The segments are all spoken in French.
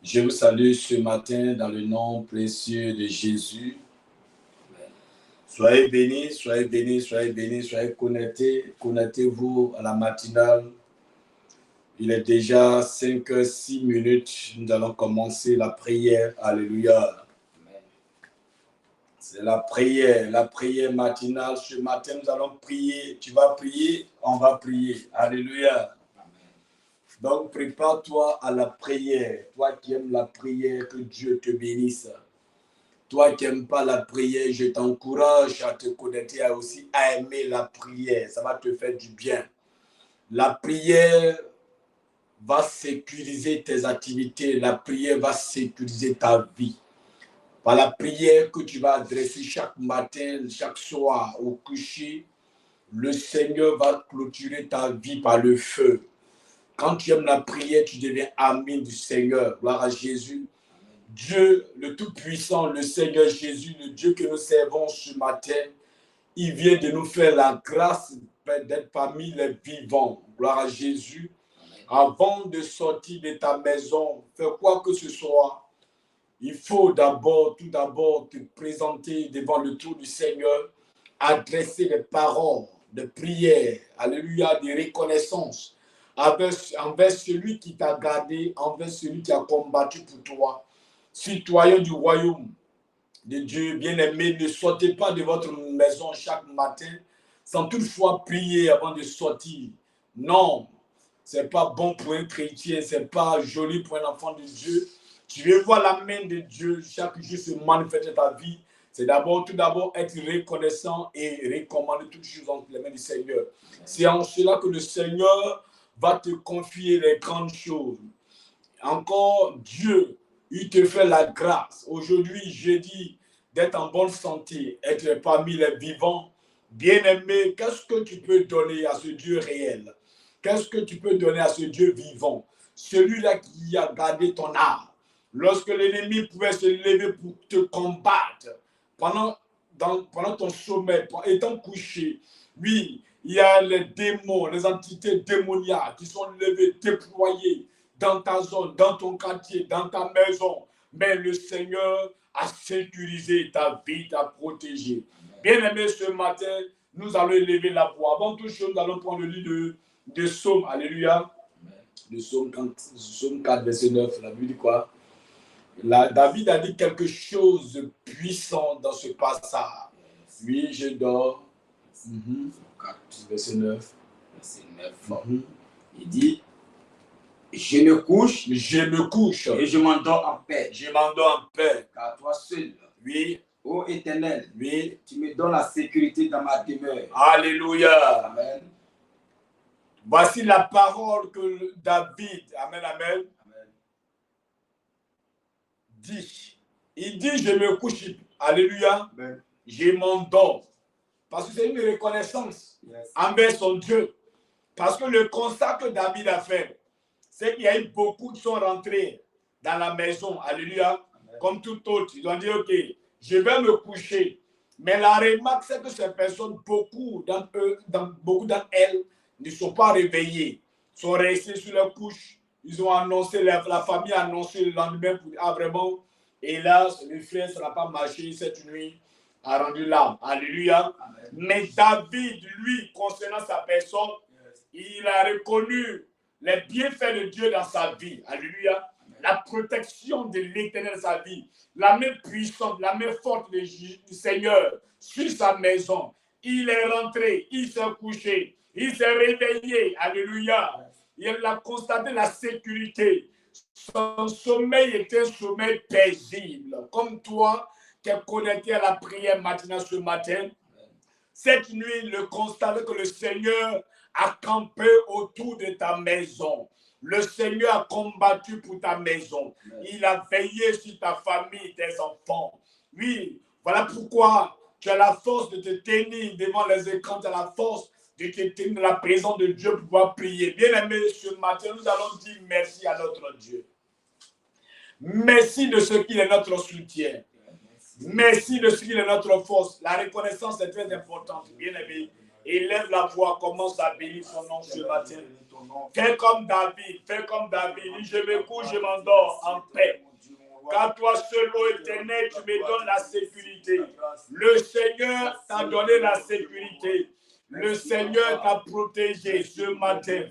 Je vous salue ce matin dans le nom précieux de Jésus. Soyez bénis, soyez bénis, soyez bénis, soyez connectés. Connectez-vous à la matinale. Il est déjà 5h06. Nous allons commencer la prière. Alléluia. C'est la prière matinale. Ce matin, nous allons prier. Tu vas prier, on va prier. Alléluia. Donc, prépare-toi à la prière. Toi qui aimes la prière, que Dieu te bénisse. Toi qui n'aimes pas la prière, je t'encourage à te connecter aussi à aimer la prière. Ça va te faire du bien. La prière va sécuriser tes activités. La prière va sécuriser ta vie. Par la prière que tu vas adresser chaque matin, chaque soir au coucher, le Seigneur va clôturer ta vie par le feu. Quand tu aimes la prière, tu deviens ami du Seigneur. Gloire à Jésus. Dieu, le Tout-Puissant, le Seigneur Jésus, le Dieu que nous servons ce matin, il vient de nous faire la grâce d'être parmi les vivants. Gloire à Jésus. Avant de sortir de ta maison, faire quoi que ce soit, il faut tout d'abord te présenter devant le trône du Seigneur, adresser des paroles de prière, alléluia, de reconnaissance envers celui qui t'a gardé, envers celui qui a combattu pour toi. Citoyens du royaume de Dieu, bien-aimés, ne sortez pas de votre maison chaque matin sans toutefois prier avant de sortir. Non, ce n'est pas bon pour un chrétien, ce n'est pas joli pour un enfant de Dieu. Tu veux voir la main de Dieu chaque jour se manifester dans ta vie. C'est tout d'abord être reconnaissant et recommander toutes choses entre les mains du Seigneur. C'est en cela que le Seigneur va te confier les grandes choses. Encore Dieu, il te fait la grâce. Aujourd'hui, jeudi, d'être en bonne santé, être parmi les vivants. Bien-aimé, qu'est-ce que tu peux donner à ce Dieu réel? Qu'est-ce que tu peux donner à ce Dieu vivant? Celui-là qui a gardé ton âme. Lorsque l'ennemi pouvait se lever pour te combattre, pendant ton sommeil, étant couché, oui, il y a les démons, les entités démoniaques qui sont levées, déployées dans ta zone, dans ton quartier, dans ta maison. Mais le Seigneur a sécurisé ta vie, t'a protégé. Bien-aimé, ce matin, nous allons élever la voix. Avant toute chose, nous allons prendre le livre de Psaume. Alléluia. Le Psaume 4, verset 9. La Bible dit quoi? David a dit quelque chose de puissant dans ce passage. Oui, je dors. 4, verset 9. Verset 9. Il dit, je me couche et je m'endors en paix. Je m'endors en paix. Car toi seul, oui, ô Éternel, oui, tu me donnes la sécurité dans ma demeure. Alléluia. Amen. Voici la parole que David, amen, amen, dit. Il dit, je me couche, alléluia, Amen. Je m'endors. Parce que c'est une reconnaissance envers son Dieu. Parce que le constat que David a fait, c'est qu'il y a eu beaucoup qui sont rentrés dans la maison, alléluia, comme tout autre. Ils ont dit, ok, je vais me coucher. Mais la remarque, c'est que ces personnes, beaucoup d'entre elles, ne sont pas réveillées, sont restés sur leur couche. Ils ont annoncé, la famille a annoncé le lendemain pour vraiment, hélas, le frère, ça n'a pas marché cette nuit, a rendu l'âme. Alléluia. Amen. Mais David, lui, concernant sa personne, il a reconnu les bienfaits de Dieu dans sa vie. Alléluia. La protection de l'Éternel dans sa vie. La main puissante, la main forte du Seigneur sur sa maison. Il est rentré, il s'est couché, il s'est réveillé. Alléluia. Il a constaté la sécurité. Son sommeil était un sommeil paisible. Comme toi, qui es connecté à la prière matinale ce matin. Cette nuit, le constat que le Seigneur a campé autour de ta maison. Le Seigneur a combattu pour ta maison. Il a veillé sur ta famille, tes enfants. Oui, voilà pourquoi tu as la force de te tenir devant les écrans, tu as la force de te tenir dans la présence de Dieu pour pouvoir prier. Bien-aimé, ce matin, nous allons dire merci à notre Dieu. Merci de ce qu'il est notre soutien. Merci de ce qu'il est notre force. La reconnaissance est très importante. Bien-aimé, élève la voix, commence à bénir son nom ce matin. Fais comme David, fais comme David. Je me couche, je m'endors en paix. Car toi seul, ô Éternel, tu me donnes la sécurité. Le Seigneur t'a donné la sécurité. Le Seigneur t'a protégé ce matin.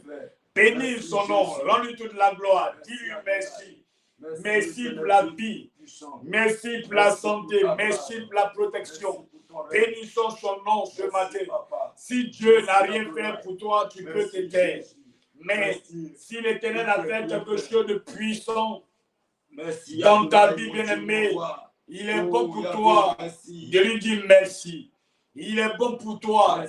Bénis son nom, rends-lui toute la gloire. Dis-lui merci. Merci pour la vie. Merci pour la santé. Merci pour la protection. Bénissons son nom ce matin. Si Dieu n'a rien fait pour toi, tu peux te taire. Mais si l'Éternel a fait quelque chose de puissant dans ta vie, bien-aimée, il est bon pour toi de lui dire merci. Il est bon pour toi,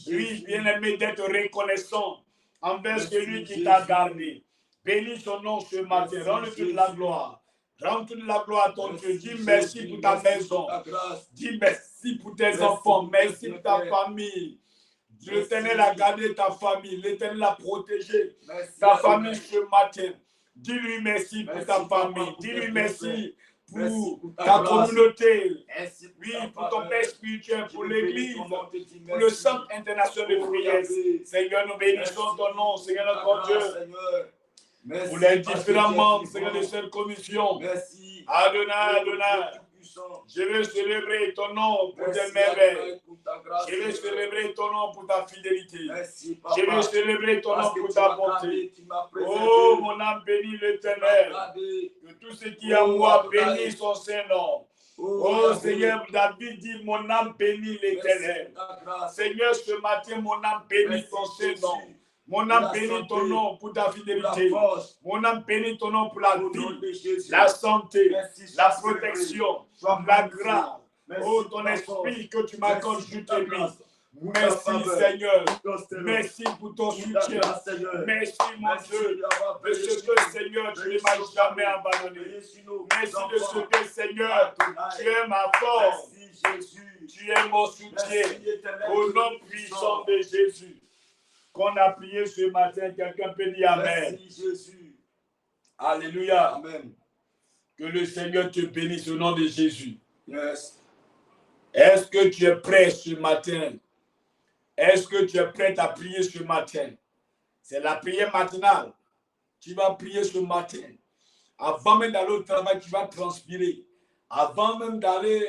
lui, bien-aimé, d'être reconnaissant envers celui qui t'a gardé. Bénis son nom ce matin. Rends-lui toute la gloire. Rends toute la gloire à ton Dieu. Dis merci pour ta maison. Dis merci pour tes enfants. Merci pour ta famille. L'Éternel a gardé ta famille. L'Éternel a protégé ta famille ce matin. Dis-lui merci pour ta famille. Dis-lui merci pour ta communauté. Oui, pour ton père spirituel, pour l'église, pour le centre international de prière. Seigneur, nous bénissons ton nom, Seigneur notre Dieu. Pour les différents membres, Seigneur, de cette commission. Adonai, Adonai. Je veux célébrer ton nom pour tes merveilles. Je veux célébrer ton nom pour ta fidélité. Je veux célébrer ton nom pour ta bonté. Oh, mon âme bénit l'Éternel. Que tout ce qui est à moi bénisse son Saint-Nom. Oh Seigneur, David dit, mon âme bénit l'Éternel. Seigneur, ce matin, mon âme bénit ton Saint-Nom. Mon âme bénit ton nom pour ta fidélité. Mon âme bénit ton nom pour la vie, la santé, la protection, la grâce. Oh, ton esprit que tu m'accordes, je te lui. Merci Seigneur. Merci pour ton soutien. Merci mon Dieu de ce que Seigneur, tu ne m'as jamais abandonné. Merci de ce que Seigneur, tu es ma force. Tu es mon soutien. Au nom puissant de Jésus. Qu'on a prié ce matin, quelqu'un peut dire Amen. Merci Jésus. Alléluia. Amen. Que le Seigneur te bénisse au nom de Jésus. Yes. Est-ce que tu es prêt ce matin? Est-ce que tu es prêt à prier ce matin? C'est la prière matinale. Tu vas prier ce matin. Avant même d'aller au travail, tu vas transpirer. Avant même d'aller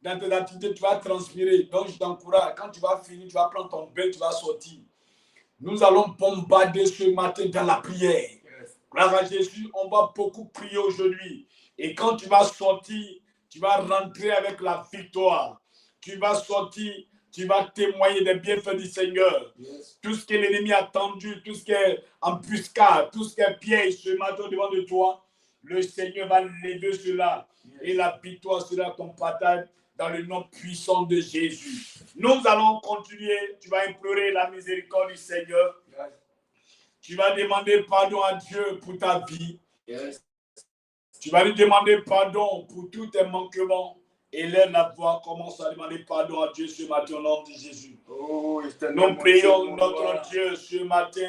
dans tes activités, tu vas transpirer. Donc je t'encourage. Quand tu vas finir, tu vas prendre ton bain, tu vas sortir. Nous allons bombarder ce matin dans la prière. Grâce à Jésus, on va beaucoup prier aujourd'hui. Et quand tu vas sortir, tu vas rentrer avec la victoire. Tu vas sortir, tu vas témoigner des bienfaits du Seigneur. Yes. Tout ce que l'ennemi a tendu, tout ce qui est embuscade, tout ce qui est piège ce matin devant de toi, le Seigneur va lever cela. Yes. Et la victoire sera ton partage dans le nom puissant de Jésus. Nous allons continuer. Tu vas implorer la miséricorde du Seigneur. Yes. Tu vas demander pardon à Dieu pour ta vie. Yes. Tu vas lui demander pardon pour tous tes manquements. Et lève la voix, commence à demander pardon à Dieu ce matin au nom de Jésus. Oh, nous prions notre Dieu ce matin.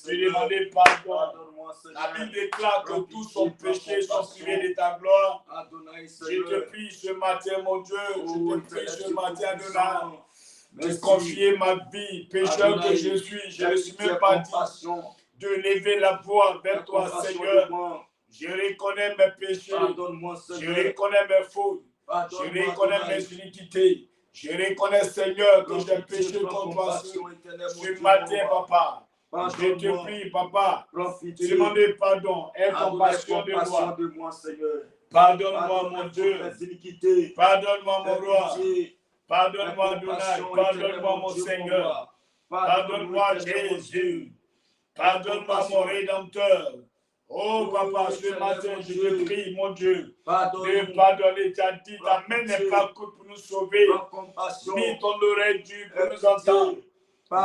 Tu demandes pardon. La Bible déclare que tous sont péchés, sont privés de ta gloire. Je te prie ce matin, mon Dieu. Je te prie ce matin, Adonai. De confier ma vie, pécheur que je suis. Je ne suis même pas dit de lever la voix vers toi, Seigneur. Je reconnais mes péchés. Je reconnais mes fautes. Je reconnais mes iniquités. Je reconnais, Seigneur, que j'ai péché contre toi ce matin, papa. Je te prie, papa, te demander pardon. Aie compassion de moi, Seigneur. Pardonne-moi, mon Dieu. Pardonne-moi, mon roi. Pardonne-moi, Adonai. Pardonne-moi, mon Seigneur. Pardonne-moi, Jésus. Pardonne-moi, mon Rédempteur. Oh, papa, ce matin, je te prie, mon Dieu, de pardonner. Tu as dit, ta main n'est pas courte pour nous sauver, ni ton oreille dure pour nous entendre.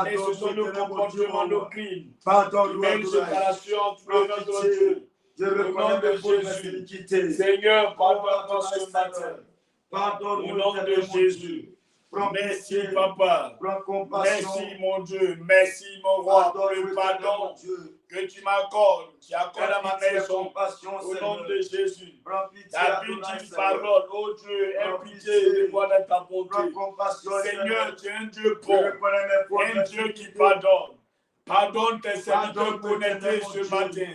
Mais ce sont nos comportements, nos crimes. Il y a une séparation entre notre Dieu. Au nom de Jésus. Seigneur, pardonne-moi ce matin. Au nom de Jésus. Merci, papa. Merci, mon Dieu. Merci, mon roi, pour le pardon que tu m'accordes. Tu accordes à ma maison. Au nom de Jésus. Ta vie dit parole. Oh Dieu, aie pitié de moi dans ta bonté. Seigneur, tu es un Dieu bon. Un Dieu qui pardonne. Pardonne tes serviteurs connectés ce matin.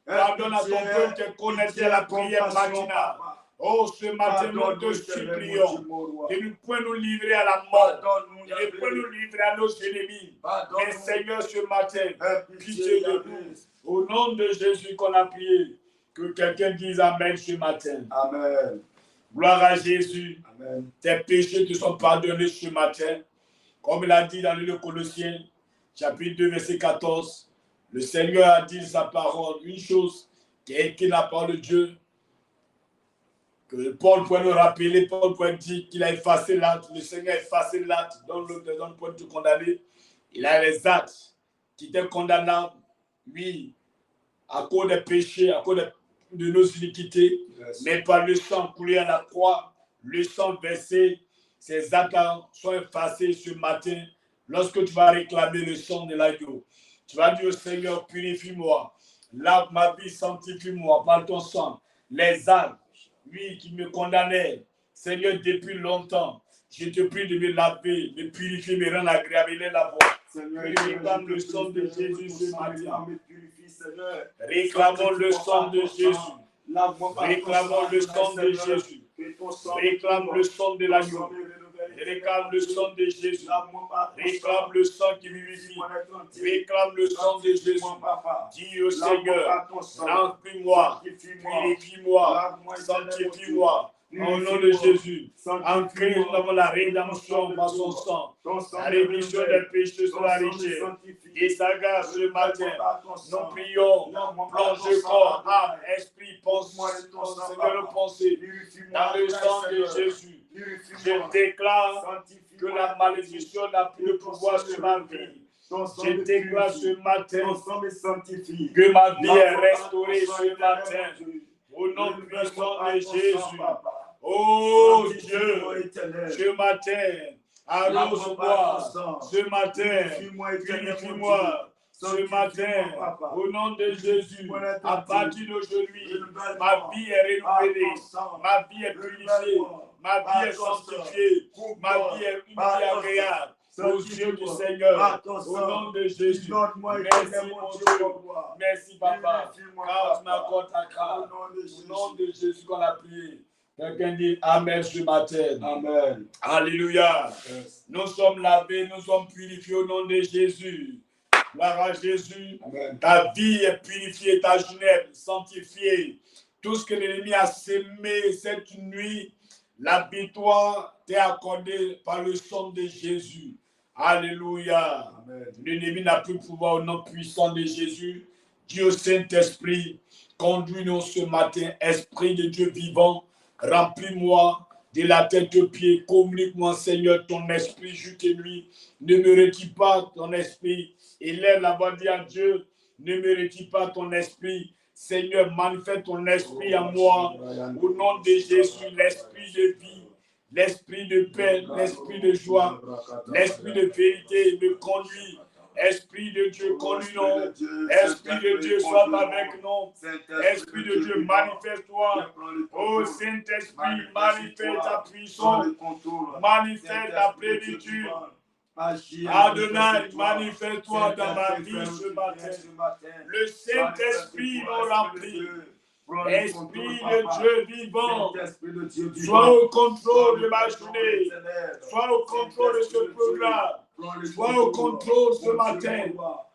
Pardonne à ton peuple qui est connecté à la prière matinale. Oh, ce matin, nous te supplions de ne point nous livrer à la mort, de ne point nous livrer à nos ennemis. Mais Seigneur, ce matin, pitié de nous. Au nom de Jésus qu'on a prié, que quelqu'un dise Amen ce matin. Amen. Gloire à Jésus. Amen. Tes péchés te sont pardonnés ce matin. Comme il a dit dans le Colossiens, chapitre 2, verset 14, le Seigneur a dit sa parole, une chose qui est écrite dans la parole de Dieu, que Paul pourrait nous rappeler, Paul pourrait dire qu'il a effacé l'acte, le Seigneur a effacé l'acte dans le point de condamner. Il a les actes qui étaient condamnables, oui, à cause des péchés, à cause de nos iniquités, mais par le sang coulé à la croix, le sang versé, ces actes sont effacés ce matin. Lorsque tu vas réclamer le sang de l'agneau, tu vas dire au Seigneur, purifie-moi, lave ma vie, sanctifie-moi par ton sang. Les actes, oui, qui me condamnaient, Seigneur, depuis longtemps, je te prie de me laver, de purifier, me rendre agréable, il est la voix. Réclame le sang de Jésus ce matin. Réclamons le sang de Jésus. Réclamons le sang de Jésus. Réclame le sang de l'agneau. Réclame le sang de Jésus. Réclame le sang qui vivifie. Réclame le sang de Jésus. Dis au Seigneur, remplis-moi, purifie-moi, sanctifie-moi. Au nom de Jésus, en Christ, nous avons la rédemption par son sang. La rémission des péchés sur la richesse. Et sa grâce ce matin, nous prions, plonge corps, âme, esprit, pensée, Seigneur, nos pensées, dans le sang de Jésus. Je déclare que la malédiction n'a plus de pouvoir sur ma vie. Je déclare ce matin que ma vie est restaurée ce matin. Au nom puissant de Jésus. Oh Dieu, ce matin, arrose-moi. Ce matin, purifie-moi. Ce matin, au nom de Jésus, à partir d'aujourd'hui, ma vie est renouvelée, ma vie est purifiée, ma vie est sanctifiée, ma vie est une vie agréable aux yeux du Seigneur. Au nom de Jésus, merci mon Dieu, merci Papa, car tu m'accordes ta grâce. Au nom de Jésus qu'on a prié. Quelqu'un dit Amen ce matin. Amen. Alléluia. Nous sommes lavés, nous sommes purifiés au nom de Jésus. Gloire à Jésus. Amen. Ta vie est purifiée, ta jeunesse sanctifiée. Tout ce que l'ennemi a sémé cette nuit, la victoire t'est accordée par le sang de Jésus. Alléluia. L'ennemi n'a plus pouvoir au nom puissant de Jésus. Dieu Saint-Esprit, conduis-nous ce matin, Esprit de Dieu vivant, remplis-moi de la tête aux pieds, communique-moi Seigneur ton esprit jusqu'à nuit. Ne me retire pas ton esprit. Élève la voix, dis à Dieu, ne me retire pas ton esprit. Seigneur, manifeste ton esprit en moi. Au nom de Jésus, l'esprit de vie, l'esprit de paix, l'esprit de joie, l'esprit de vérité me conduit. Esprit de Dieu, conduis-nous. Esprit de Dieu, sois avec nous. Esprit de Dieu, manifeste-toi. Oh Saint-Esprit, manifeste ta puissance. Manifeste ta plénitude. Adonai, manifeste-toi dans ma vie ce matin. Le Saint-Esprit nous remplit. Esprit de Dieu vivant, sois au contrôle de ma journée, sois au contrôle de ce programme, sois au contrôle ce matin.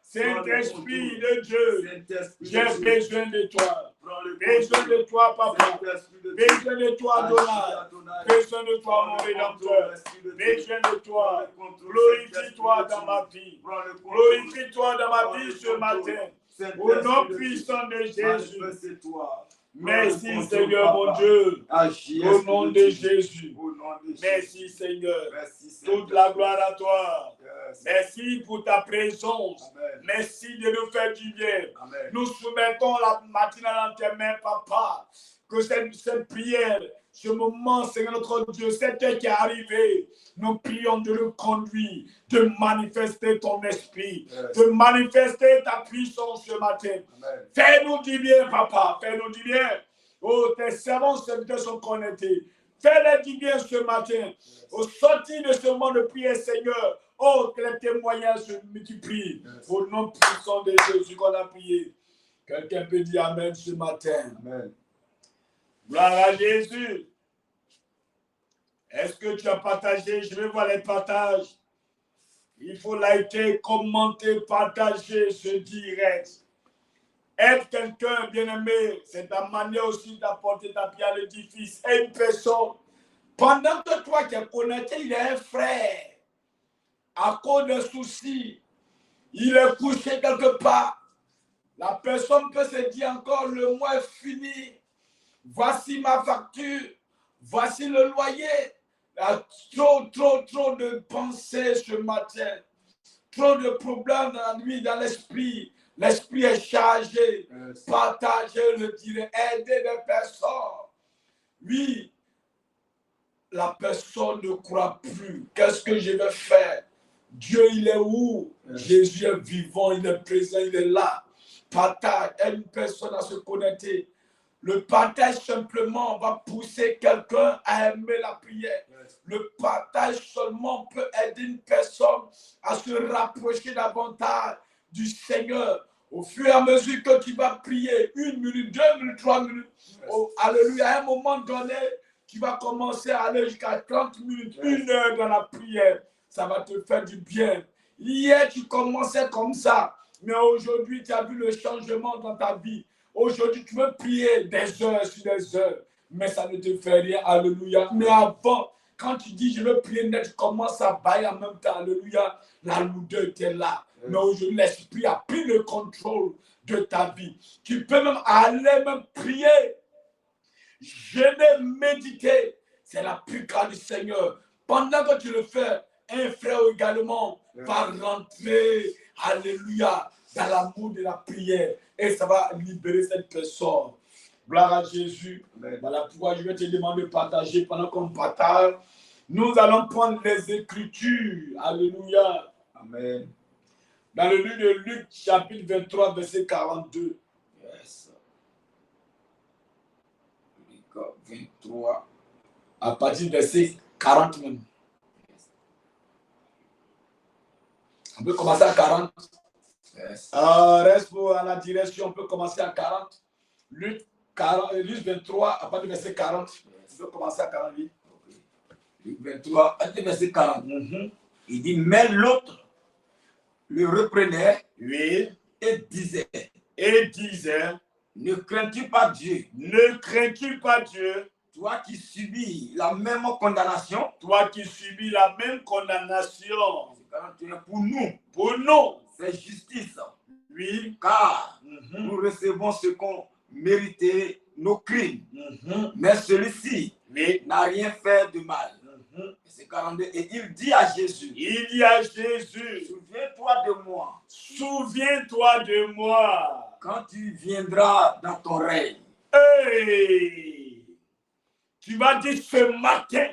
Saint-Esprit de Dieu, j'ai besoin de toi. Besoin de toi, Papa. Besoin de toi, Adonai. Besoin de toi, mon Rédempteur. Besoin de toi. Glorifie-toi dans ma vie. Glorifie-toi dans ma vie ce matin. Au nom puissant de Jésus. Merci Seigneur mon Dieu. Au nom de Jésus. Merci Seigneur. Toute la gloire à toi. Merci pour ta présence. Merci de nous faire du bien. Nous soumettons la matinale en tes mains, Papa. Que cette prière, ce moment, Seigneur notre Dieu, cette heure qui est arrivée, nous prions de le conduire, de manifester ton esprit, de manifester ta puissance ce matin. Fais-nous du bien, Papa, fais-nous du bien. Oh, tes servants serviteurs sont connectés. Fais-les du bien ce matin. Au sortir de ce moment de prière, Seigneur, oh, que les témoignages se multiplient. Au nom puissant de Jésus qu'on a prié. Quelqu'un peut dire Amen ce matin. Amen. Gloire à Jésus. Est-ce que tu as partagé? Je vais voir les partages. Il faut liker, commenter, partager ce direct. Être quelqu'un bien-aimé, c'est ta manière aussi d'apporter ta pierre à l'édifice. Et une personne, pendant que toi qui es connecté, il est un frère. À cause de soucis, il est couché quelque part. La personne peut se dire encore, le mois est fini. Voici ma facture. Voici le loyer. Il y a trop de pensées ce matin. Trop de problèmes dans la nuit, dans l'esprit. L'esprit est chargé. Partagez le direct. Aider les personnes. Oui, la personne ne croit plus. Qu'est-ce que je vais faire? Dieu, il est où? Jésus est vivant, il est présent, il est là. Partage, aide une personne à se connecter. Le partage simplement va pousser quelqu'un à aimer la prière. Le partage seulement peut aider une personne à se rapprocher davantage du Seigneur. Au fur et à mesure que tu vas prier, 1 minute, 2 minutes, 3 minutes, oh, alléluia, à un moment donné, tu vas commencer à aller jusqu'à 30 minutes, 1 heure dans la prière. Ça va te faire du bien. Hier, tu commençais comme ça, mais aujourd'hui, tu as vu le changement dans ta vie. Aujourd'hui, tu veux prier des heures sur des heures, mais ça ne te fait rien, alléluia. Mais avant, quand tu dis je veux prier net, tu commences à bailler en même temps, alléluia, la lourdeur était là. Mais aujourd'hui, l'esprit a pris le contrôle de ta vie. Tu peux même aller même prier, jeûner, méditer. C'est la plus grande du Seigneur. Pendant que tu le fais, un frère également va rentrer, alléluia, dans l'amour de la prière. Et ça va libérer cette personne. Gloire à Jésus. Amen. Voilà pourquoi je vais te demander de partager pendant qu'on partage. Nous allons prendre les Écritures. Alléluia. Amen. Dans le livre de Luc, chapitre 23, verset 42. Yes. Luc 23. À partir du verset 40 même. On peut commencer à 40. Yes. Reste à la direction, on peut commencer à 40. Luc 23, à partir du verset 40. Yes. On peut commencer à 40. Okay. Luc 23, à partir du verset 40. Il dit, mais l'autre le reprenait, oui, et disait, ne crains-tu pas Dieu? Ne crains-tu pas Dieu? Toi qui subis la même condamnation. Toi qui subis la même condamnation. Pour nous, c'est justice. Oui, car nous recevons ce qu'on méritait, nos crimes. Mais celui-ci n'a rien fait de mal. C'est 42. Et il dit à Jésus. Souviens-toi de moi. Souviens-toi de moi. Quand tu viendras dans ton règne. Hey! Tu vas dire ce matin.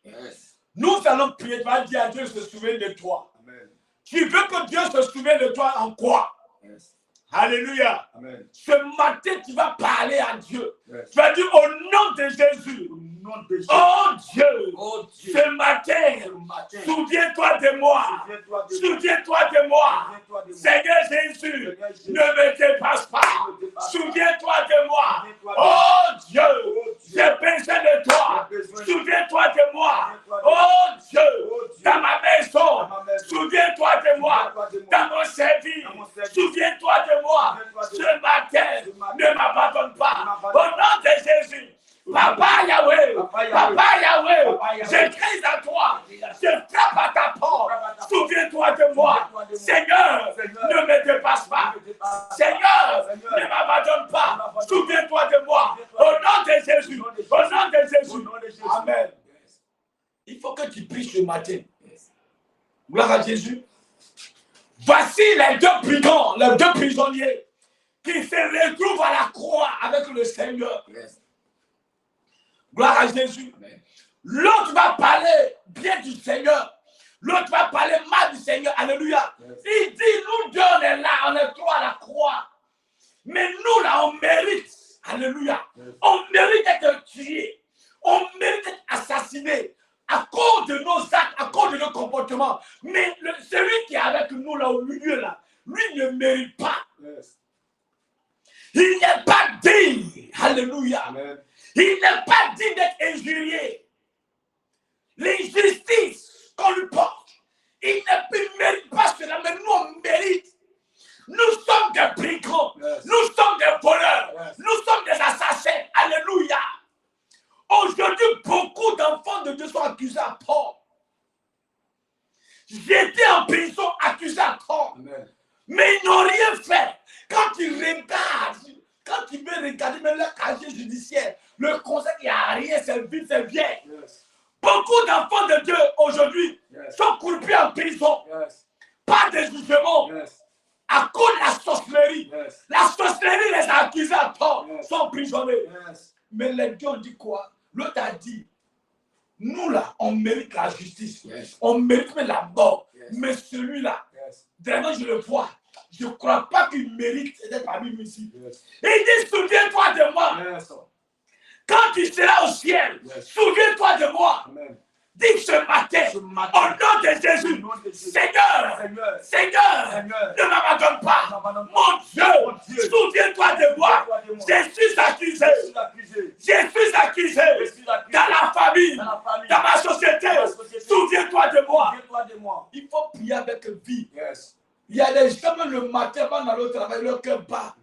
Yes. Nous allons prier. Tu vas dire à Dieu se souvient de toi. Amen. Tu veux que Dieu se souvienne de toi en quoi? Yes. Alléluia. Amen. Ce matin, tu vas parler à Dieu. Yes. Tu vas dire au nom de Jésus. Oh Dieu, ce matin, souviens-toi de moi. Souviens-toi de moi. Seigneur Jésus, ne me dépasse pas. Souviens-toi de moi. Oh Dieu, j'ai besoin de toi. Souviens-toi de moi. Oh Dieu, dans ma maison, souviens-toi de moi. Dans mon service, souviens-toi de moi. Ce matin, ne m'abandonne pas. Au nom de Jésus. Papa Yahweh, je crie à toi, je frappe à ta porte, souviens-toi de moi, Seigneur, ne me dépasse pas, Seigneur, ne m'abandonne pas, souviens-toi de moi, au nom de Jésus, au nom de Jésus, Amen. Il faut que tu pries ce matin, gloire à Jésus. Voici les deux prisonniers qui se retrouvent à la croix avec le Seigneur. Gloire à Jésus. L'autre va parler bien du Seigneur. L'autre va parler mal du Seigneur. Alléluia. Il dit, nous deux, on est là, on est trois à la croix. Mais nous, là, on mérite. Alléluia. On mérite d'être tués. On mérite d'être assassiner à cause de nos actes, à cause de nos comportements. Mais celui qui est avec nous là au milieu là, lui ne mérite pas. Yes. Il n'est pas digne. Alléluia. Amen. Il n'est pas digne d'être injurié. L'injustice qu'on lui porte, il ne mérite pas cela, mais nous on mérite. Nous sommes des brigands. Yes. Nous sommes des voleurs. Yes. Nous sommes des assassins. Alléluia. Aujourd'hui, beaucoup d'enfants de Dieu sont accusés à tort. J'étais en prison accusé à tort. Amen. Mais ils n'ont rien fait. Quand ils regardent, quand ils veulent regarder même leur casier judiciaire, le conseil, il n'y a rien, c'est vide, c'est bien. Yes. Beaucoup d'enfants de Dieu aujourd'hui Yes. sont coupés en prison Yes. par des jugements Yes. à cause de la sorcellerie. Yes. La sorcellerie les a accusés à tort, Yes. sont emprisonnés. Yes. Mais les dieux ont dit quoi? L'autre a dit, nous là, on mérite la justice. Yes. On mérite même la mort. Yes. Mais celui-là, Yes. vraiment je le vois. Je ne crois pas qu'il mérite d'être parmi nous ici. Yes. Il dit, souviens-toi de moi. Yes. Quand tu seras au ciel, Yes. souviens-toi de moi. Amen. Dis ce matin, Ce au matin, nom de Jésus, au nom de Jésus. Seigneur, Seigneur, Seigneur, Seigneur, ne m'abandonne pas. n'abandonne pas. Mon Dieu, Mon Dieu, souviens-toi de moi. souviens-toi de moi. Je suis accusé. Je suis accusé. Je suis accusé Je suis accusé. dans la famille, Dans la famille. dans ma société. Dans ma société. Souviens-toi de moi. Souviens-toi de moi. Il faut prier avec vie. Yes. Il y a des gens, même le matin, avant d'aller au travail, leur cœur bat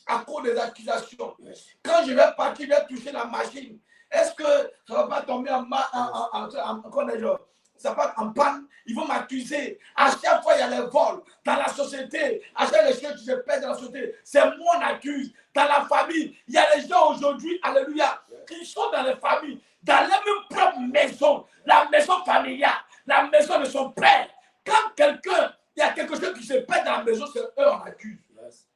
à cause des accusations. Yes. Quand je vais partir, je vais toucher la machine. Est-ce que ça ne va pas tomber en panne? Ils vont m'accuser. À chaque fois, il y a les vols. Dans la société, à chaque fois, les choses qui se perdent dans la société, c'est moi qu'on accuse. Dans la famille, il y a des gens aujourd'hui, alléluia, qui sont dans les familles, dans la même propre maison, la maison familiale, la maison de son père. Quand quelqu'un, il y a quelque chose qui se perd dans la maison, c'est eux on accuse. Yes.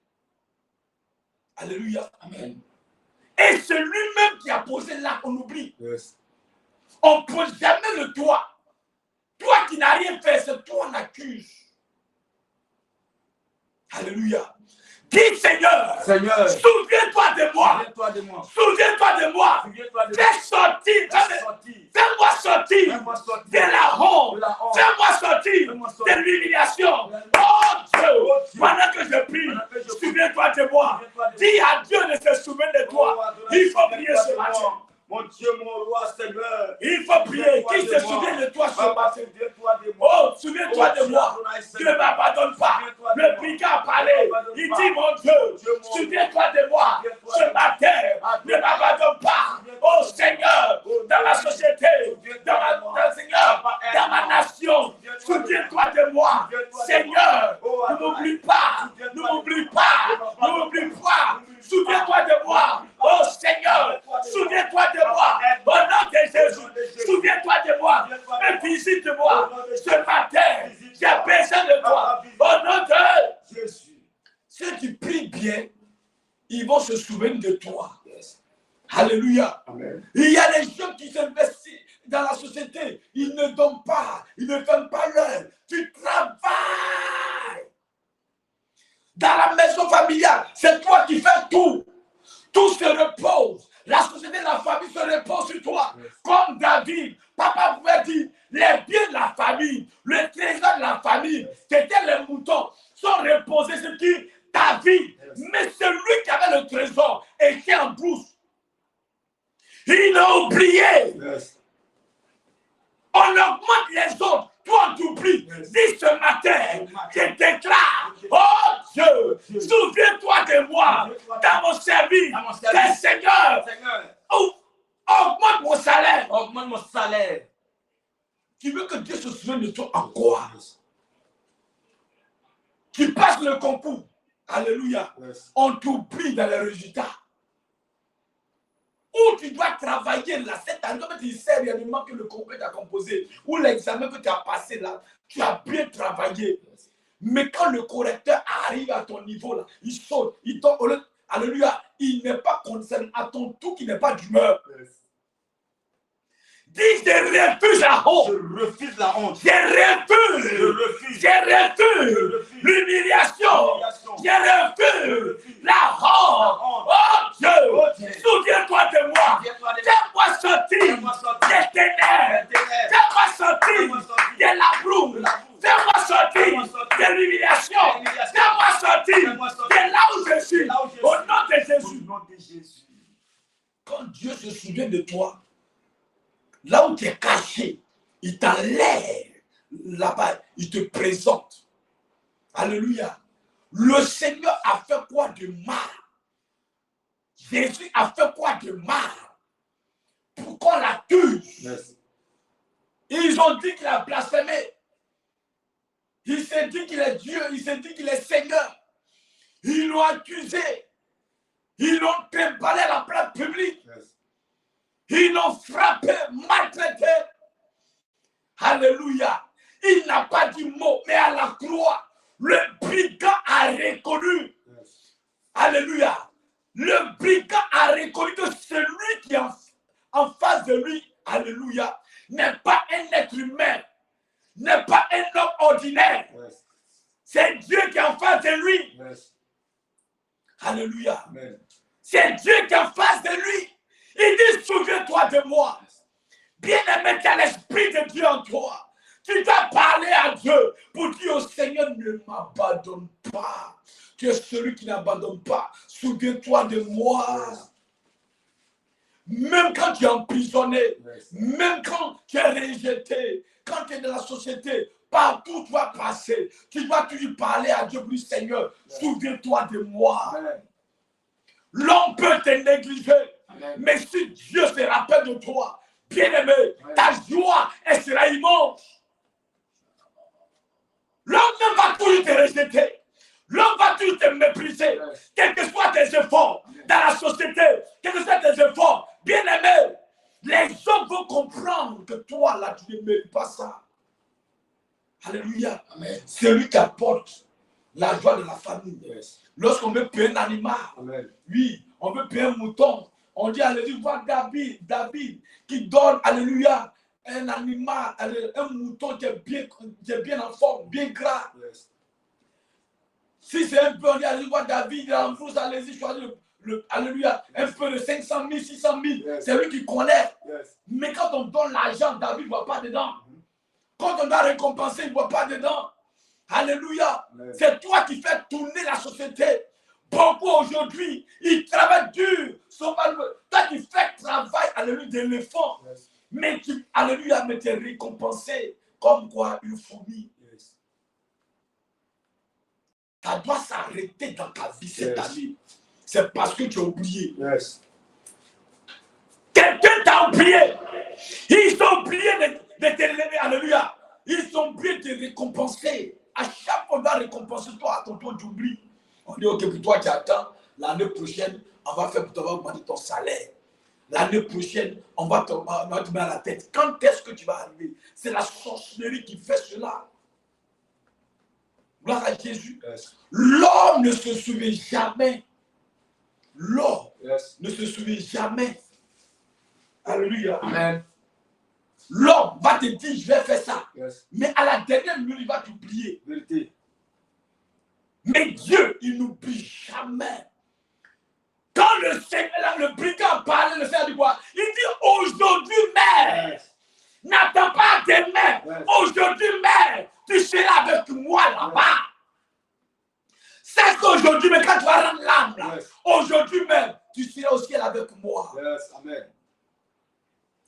Alléluia. Amen. Et c'est lui-même qui a posé là, on oublie. Yes. On ne pose jamais le doigt. Toi qui n'as rien fait, c'est toi on accuse. Alléluia. Dis Seigneur, Seigneur, souviens-toi de moi. souviens-toi de moi. Souviens-toi de moi. Souviens-toi de Fais sortir. Fais sortir. Fais-moi sortir Fais-moi sortir de la honte. de la honte. Fais-moi sortir Fais-moi sortir de l'humiliation. de Oh Dieu, Oh Dieu. pendant que je prie, Pendant que je prie, souviens-toi de moi. souviens-toi de Dis à Dieu de se souvenir de Oh, toi. Adonai, Il faut prier souviens-toi ce de moi. matin. Mon Dieu, mon roi, Seigneur. Il faut prier. Souviens-toi Qui de se moi. souvient de toi ce Papa, matin? souviens-toi de moi. Oh, souviens-toi Oh, de Dieu, moi. Adonai, Ne Seigneur. m'abandonne pas. Souviens-toi de Le moi. brigand a parlé. Ne m'abandonne Il pas. dit, mon Dieu, Dieu, mon souviens-toi de moi. Souviens-toi Ce de moi. matin, ne Adonai. m'abandonne pas. Souviens-toi Oh de moi. Seigneur, Oh, dans ma Dieu. société, Souviens-toi dans de moi. ma, Seigneur, Papa, dans ma aide-moi. nation, Souviens-toi de souviens-toi de moi. Souviens-toi de Seigneur, moi. Oh, ne Adonai. m'oublie pas. Souviens-toi Ne de m'oublie moi. pas. Ne m'oublie pas. Souviens-toi de moi. Oh Seigneur, souviens-toi de moi. Au nom de Jésus, souviens-toi de moi. Mais visite-moi ce matin. J'ai besoin de toi. Au nom de Jésus. ceux qui prient bien, ils vont se souvenir de toi. Yes. Alléluia. Amen. Il y a des gens qui s'investissent dans la société. Ils ne donnent pas. Ils ne ferment pas l'heure. Tu travailles. Dans la maison familiale, c'est toi qui fais tout. Tout se repose. La société, la famille se repose sur toi. Yes. Comme David, papa pouvait dire, les biens de la famille, le trésor de la famille, qui étaient les moutons, sont reposés sur qui? David. Yes. Mais celui qui avait le trésor était en brousse. Il a oublié. Yes. On augmente les autres. Toi, tu oublies. Yes. Dis ce matin, je déclare, oh Dieu, souviens-toi de moi dans mon service. Dans mon service. Que Seigneur, Seigneur, augmente mon salaire. augmente mon salaire. Tu veux que Dieu se souvienne de toi en quoi? Tu passes le concours. Alléluia. Yes. On t'oublie dans les résultats. Où tu dois travailler là, cette année, tu sais réellement que le concours que tu as composé ou l'examen que tu as passé là, tu as bien travaillé. Mais quand le correcteur arrive à ton niveau là, il saute, il tombe, alléluia, il n'est pas concerné à ton tout qui n'est pas d'humeur. Yes. Dis, je refuse la honte. Je refuse la honte. Je refuse. Je refuse. Je refuse l'humiliation. Je refuse la honte. Oh Dieu, souviens-toi de moi. Fais-moi sortir de ténèbres. Dieu se souvient de toi, là où tu es caché, il t'enlève là-bas, il te présente. Alléluia. Le Seigneur a fait quoi de mal? Jésus a fait quoi de mal? Pour qu'on l'accuse? Yes. Ils ont dit qu'il a blasphémé. Il s'est dit qu'il est Dieu, il s'est dit qu'il est Seigneur. Ils l'ont accusé. Ils l'ont trimballé à la place publique. Yes. Ils l'ont frappé, maltraité. Alléluia. Il n'a pas dit mot, mais à la croix, le brigand a reconnu. Yes. Alléluia. Le brigand a reconnu que celui qui est en face de lui, alléluia, n'est pas un être humain, n'est pas un homme ordinaire. Yes. C'est Dieu qui est en face de lui. Yes. Alléluia. Amen. C'est Dieu qui est en face de lui. Il dit, souviens-toi de moi. Bien-aimé, tu as l'Esprit de Dieu en toi. Tu dois parler à Dieu pour dire au Seigneur, ne m'abandonne pas. Tu es celui qui n'abandonne pas. Souviens-toi de moi. Même quand tu es emprisonné, même quand tu es rejeté, quand tu es dans la société, partout tu vas passer. Tu dois toujours parler à Dieu pour dire, Seigneur, souviens-toi de moi. Amen. L'homme peut te négliger, Amen. mais si Dieu se rappelle de toi, bien-aimé, ta joie, elle sera immense. L'homme ne va toujours te rejeter. L'homme va toujours te mépriser. Quels que soient tes efforts dans la société, quels que soient tes efforts, bien-aimé, les hommes vont comprendre que toi, là, tu ne mérites pas ça. Alléluia. Amen. C'est lui qui apporte la joie de la famille. Yes. Lorsqu'on veut payer un animal, Amen. oui, on veut payer un mouton. On dit, allez-y, voir David qui donne, alléluia, un animal, un mouton qui est bien en forme, bien gras. Yes. Si c'est un peu, on dit, allez-y, voir David, il est en brousse, allez-y, choisir alléluia, un peu de 500 000, 600 000. Yes. C'est lui qui connaît. Yes. Mais quand on donne l'argent, David ne voit pas dedans. Quand on doit récompenser, il ne voit pas dedans. Alléluia. Amen. C'est toi qui fais tourner la société. Beaucoup aujourd'hui, ils travaillent dur. Toi qui fais travail, alléluia, d'éléphant. Yes. Mais tu, alléluia, mais tu es récompensé comme quoi une fourmi. Yes. Ça doit s'arrêter dans ta vie cette Yes. année. C'est parce que tu as oublié. Yes. Quelqu'un t'a oublié. Ils ont oublié de t'élever, alléluia. Ils ont oublié de te récompenser. À chaque fois, on doit récompenser toi, à ton tour, tu oublies. On dit, ok, pour toi, tu attends. L'année prochaine, on va faire pour toi, on va augmenter ton salaire. L'année prochaine, on va te mettre à la tête. Quand est-ce que tu vas arriver? C'est la sorcellerie qui fait cela. Gloire à Jésus. Yes. L'homme ne se souvient jamais. L'homme Yes. ne se souvient jamais. Alléluia. Amen. L'homme va te dire, je vais faire ça. Yes. Mais à la dernière minute, il va t'oublier. Vérité. Mais Dieu, il n'oublie jamais. Quand le Seigneur, le brigand parlait, le Seigneur dit quoi? Il dit aujourd'hui même. Yes. N'attends pas demain. Yes. Aujourd'hui même, tu seras avec moi là-bas. C'est qu'aujourd'hui, mais quand tu vas rendre l'âme là, Yes. aujourd'hui même, tu seras au ciel avec moi. Yes. Amen.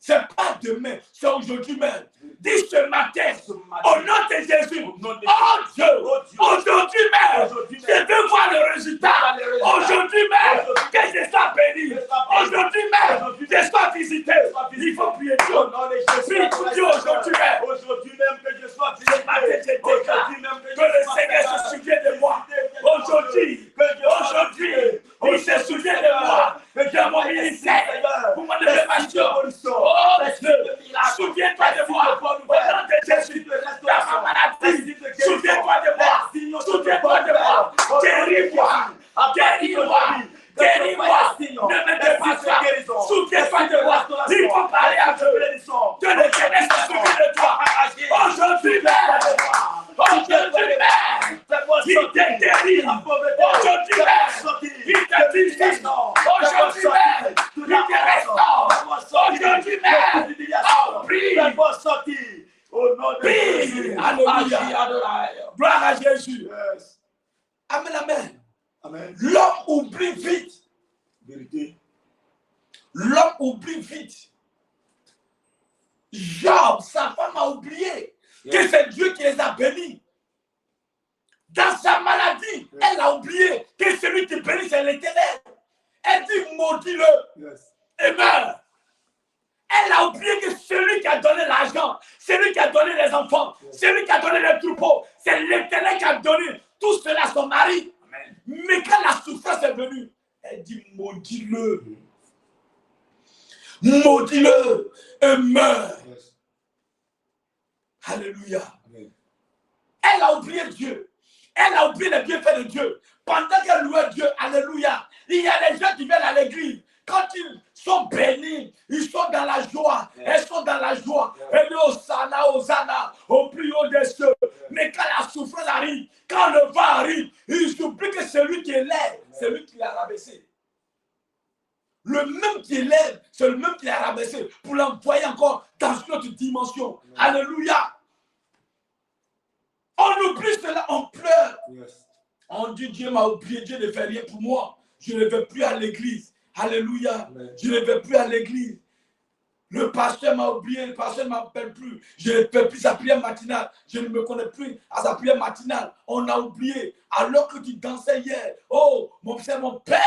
C'est pas demain, c'est aujourd'hui même. Dis ce matin, au nom de Jésus, Au nom de oh Dieu, Oh Dieu. aujourd'hui même, Aujourd'hui je même. veux voir le résultat. Aujourd'hui même, que je sois béni. Aujourd'hui même, je sois visité. Il faut prier Dieu. Au nom de Jésus. Prie pour Dieu aujourd'hui même. Aujourd'hui même que je sois Ce matin, je déclare Aujourd'hui même que le Seigneur se souvient de moi. Aujourd'hui, il se souvient de moi, de mon ministère, pour mon élévation. Oh Dieu, souviens-toi de moi. Au nom de Jésus, dans ma maladie, souviens-toi de moi. Souviens-toi de moi. Guéris-moi. Guéris-moi. Guéris-moi. Ne me dépasse pas. Souviens-toi de moi. Il faut parler à Dieu. Que le Seigneur se souvienne de toi. Aujourd'hui même. Aujourd'hui même. Il te guérit. Aujourd'hui même. Il te visite. Aujourd'hui même. Il te restaure. Aujourd'hui même. Oh, prie. Au nom de Jésus. Alléluia. Gloire à Jésus. Yes. Amen, amen. Amen. L'homme oublie vite. Vérité. L'homme oublie vite. Job, sa femme a oublié que c'est Dieu qui les a bénis. Dans sa maladie, elle a oublié que celui qui bénit, c'est l'Éternel. Elle dit maudis-le et meurt. Elle a oublié que celui qui a donné l'argent, celui qui a donné les enfants, celui qui a donné les troupeaux, c'est l'Éternel qui a donné tout cela à son mari. Amen. Mais quand la souffrance est venue, elle dit maudis-le. Maudis-le et meurt. Alléluia. Amen. Elle a oublié Dieu. Elle a oublié les bienfaits de Dieu. Pendant qu'elle louait Dieu, alléluia, il y a des gens qui viennent à l'église. Quand ils sont bénis, ils sont dans la joie. Elles sont dans la joie. Et dit Hosanna, Hosanna, au plus haut des cieux. Mais quand la souffrance arrive, quand le vent arrive, ils oublient que celui qui élève, c'est lui qui l'a rabaissé. Le même qui élève, c'est le même qui l'a rabaissé pour l'envoyer encore dans une autre dimension. Alléluia. On oublie cela, on pleure. On dit Dieu m'a oublié, Dieu ne fait rien pour moi. Je ne vais plus à l'église. Alléluia. Amen. Je ne vais plus à l'église. Le pasteur m'a oublié, le pasteur ne m'appelle plus. Je ne fais plus sa prière matinale. Je ne me connais plus à sa prière matinale. On a oublié. Alors que tu dansais hier. Oh, c'est mon père.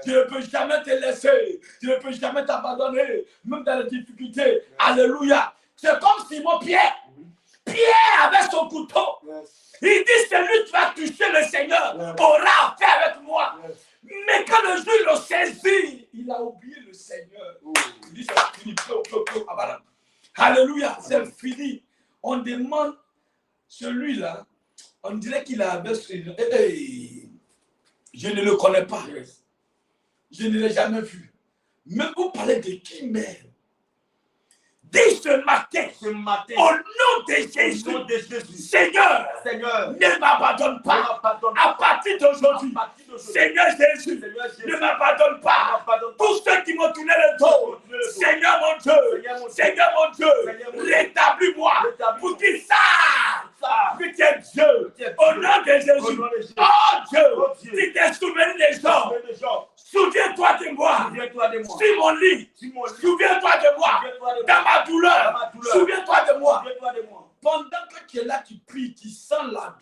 Je ne peux jamais te laisser. Je ne peux jamais t'abandonner. Même dans les difficultés. Alléluia. C'est comme Simon Pierre. Pierre avec son couteau. Il dit, celui qui va toucher le Seigneur aura affaire avec moi. Mais quand le juge le saisit, il a oublié le Seigneur. Il dit, c'est fini. Alléluia, c'est fini. On demande celui-là, on dirait qu'il a abaissé. Je ne le connais pas. Je ne l'ai jamais vu. Mais vous parlez de qui même? Dis ce matin, au nom de Jésus, Seigneur, ne m'abandonne pas. À partir d'aujourd'hui, Seigneur Jésus, ne m'abandonne pas. Tous ceux qui m'ont tourné le dos, Seigneur mon Dieu, rétablis-moi pour qu'ils savent que tu es Dieu. Au nom de Jésus, oh Dieu, tu t'es souvenu des gens. Souviens-toi de moi. Sur mon lit. Souviens-toi de moi. Dans ma douleur. Souviens-toi de moi. Pendant que tu es là, tu pries, tu sens la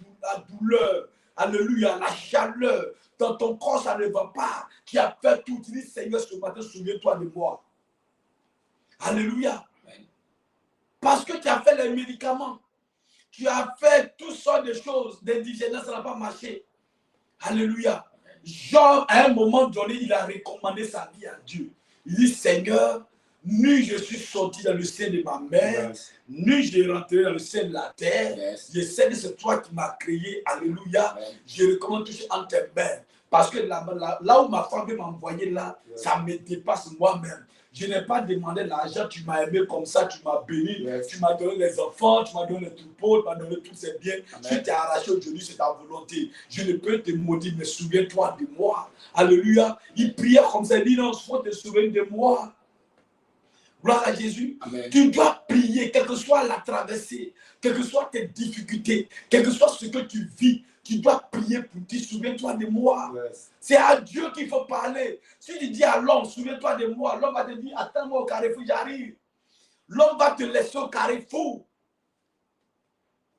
douleur. Alléluia, la chaleur. Dans ton corps, ça ne va pas. Tu as fait tout. Tu dis, Seigneur, ce matin, souviens-toi de moi. Alléluia. Parce que tu as fait les médicaments. Tu as fait toutes sortes de choses. D'indigénence, ça n'a pas marché. Alléluia. Job, à un moment donné, il a recommandé sa vie à Dieu. Il dit, Seigneur, ni je suis sorti dans le sein de ma mère, ni je suis rentré dans le sein de la terre. Je sais que c'est toi qui m'as créé. Alléluia. Je recommande tout en tes mains. Parce que là où ma femme veut m'envoyer là, ça me dépasse moi-même. Je n'ai pas demandé l'argent, tu m'as aimé comme ça, tu m'as béni, tu m'as donné les enfants, tu m'as donné les troupeaux, tu m'as donné tous ces biens. Je t'ai arraché aujourd'hui, c'est ta volonté. Je ne peux te maudire, mais souviens-toi de moi. Alléluia. Il priait comme ça, il dit non, il faut te souvenir de moi. Gloire à Jésus. Amen. Tu dois prier, quelle que soit la traversée, quelles que soient tes difficultés, quel que soit ce que tu vis. Tu dois prier pour dire, souviens-toi de moi. C'est à Dieu qu'il faut parler. Si tu dis à l'homme, souviens-toi de moi, l'homme va te dire, attends-moi au carrefour, j'arrive. L'homme va te laisser au carrefour.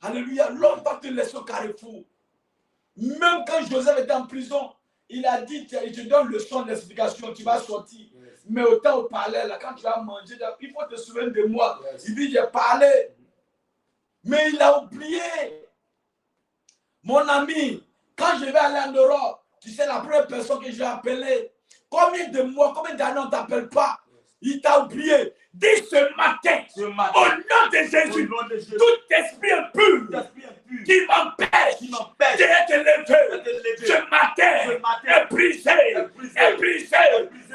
Alléluia. L'homme va te laisser au carrefour. Même quand Joseph était en prison, il a dit, je te donne le son d'explication, tu vas sortir. Mais au temps où parlait, là, quand tu vas manger, il faut te souvenir de moi. Il dit, j'ai parlé. Mais il a oublié. Mon ami, quand je vais aller en Europe, tu sais la première personne que j'ai appelée, combien de mois, combien d'années on ne t'appelle pas? Il t'a oublié. Dis ce matin, au nom de Jésus, tout esprit impur qui m'empêche d'être élevé, ce matin est brisé, est brisé,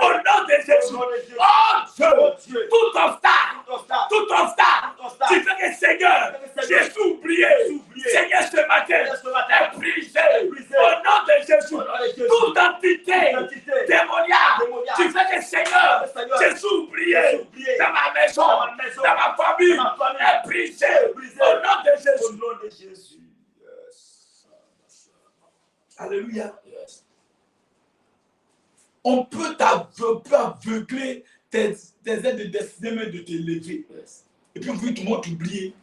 au nom de Jésus. Oh Dieu, tout obstacle, tu fais que Seigneur, j'ai oublié, Seigneur, ce matin est brisé, au nom de Jésus. Toute entité démoniaque, tu fais que Seigneur, j'ai oublié, dans ma maison, dans ma famille, est brisé, au nom de Jésus. Alléluia. On peut aveugler tes aides de destinée même de t'élever. Yes. Et puis on veut tout le monde t'oublier.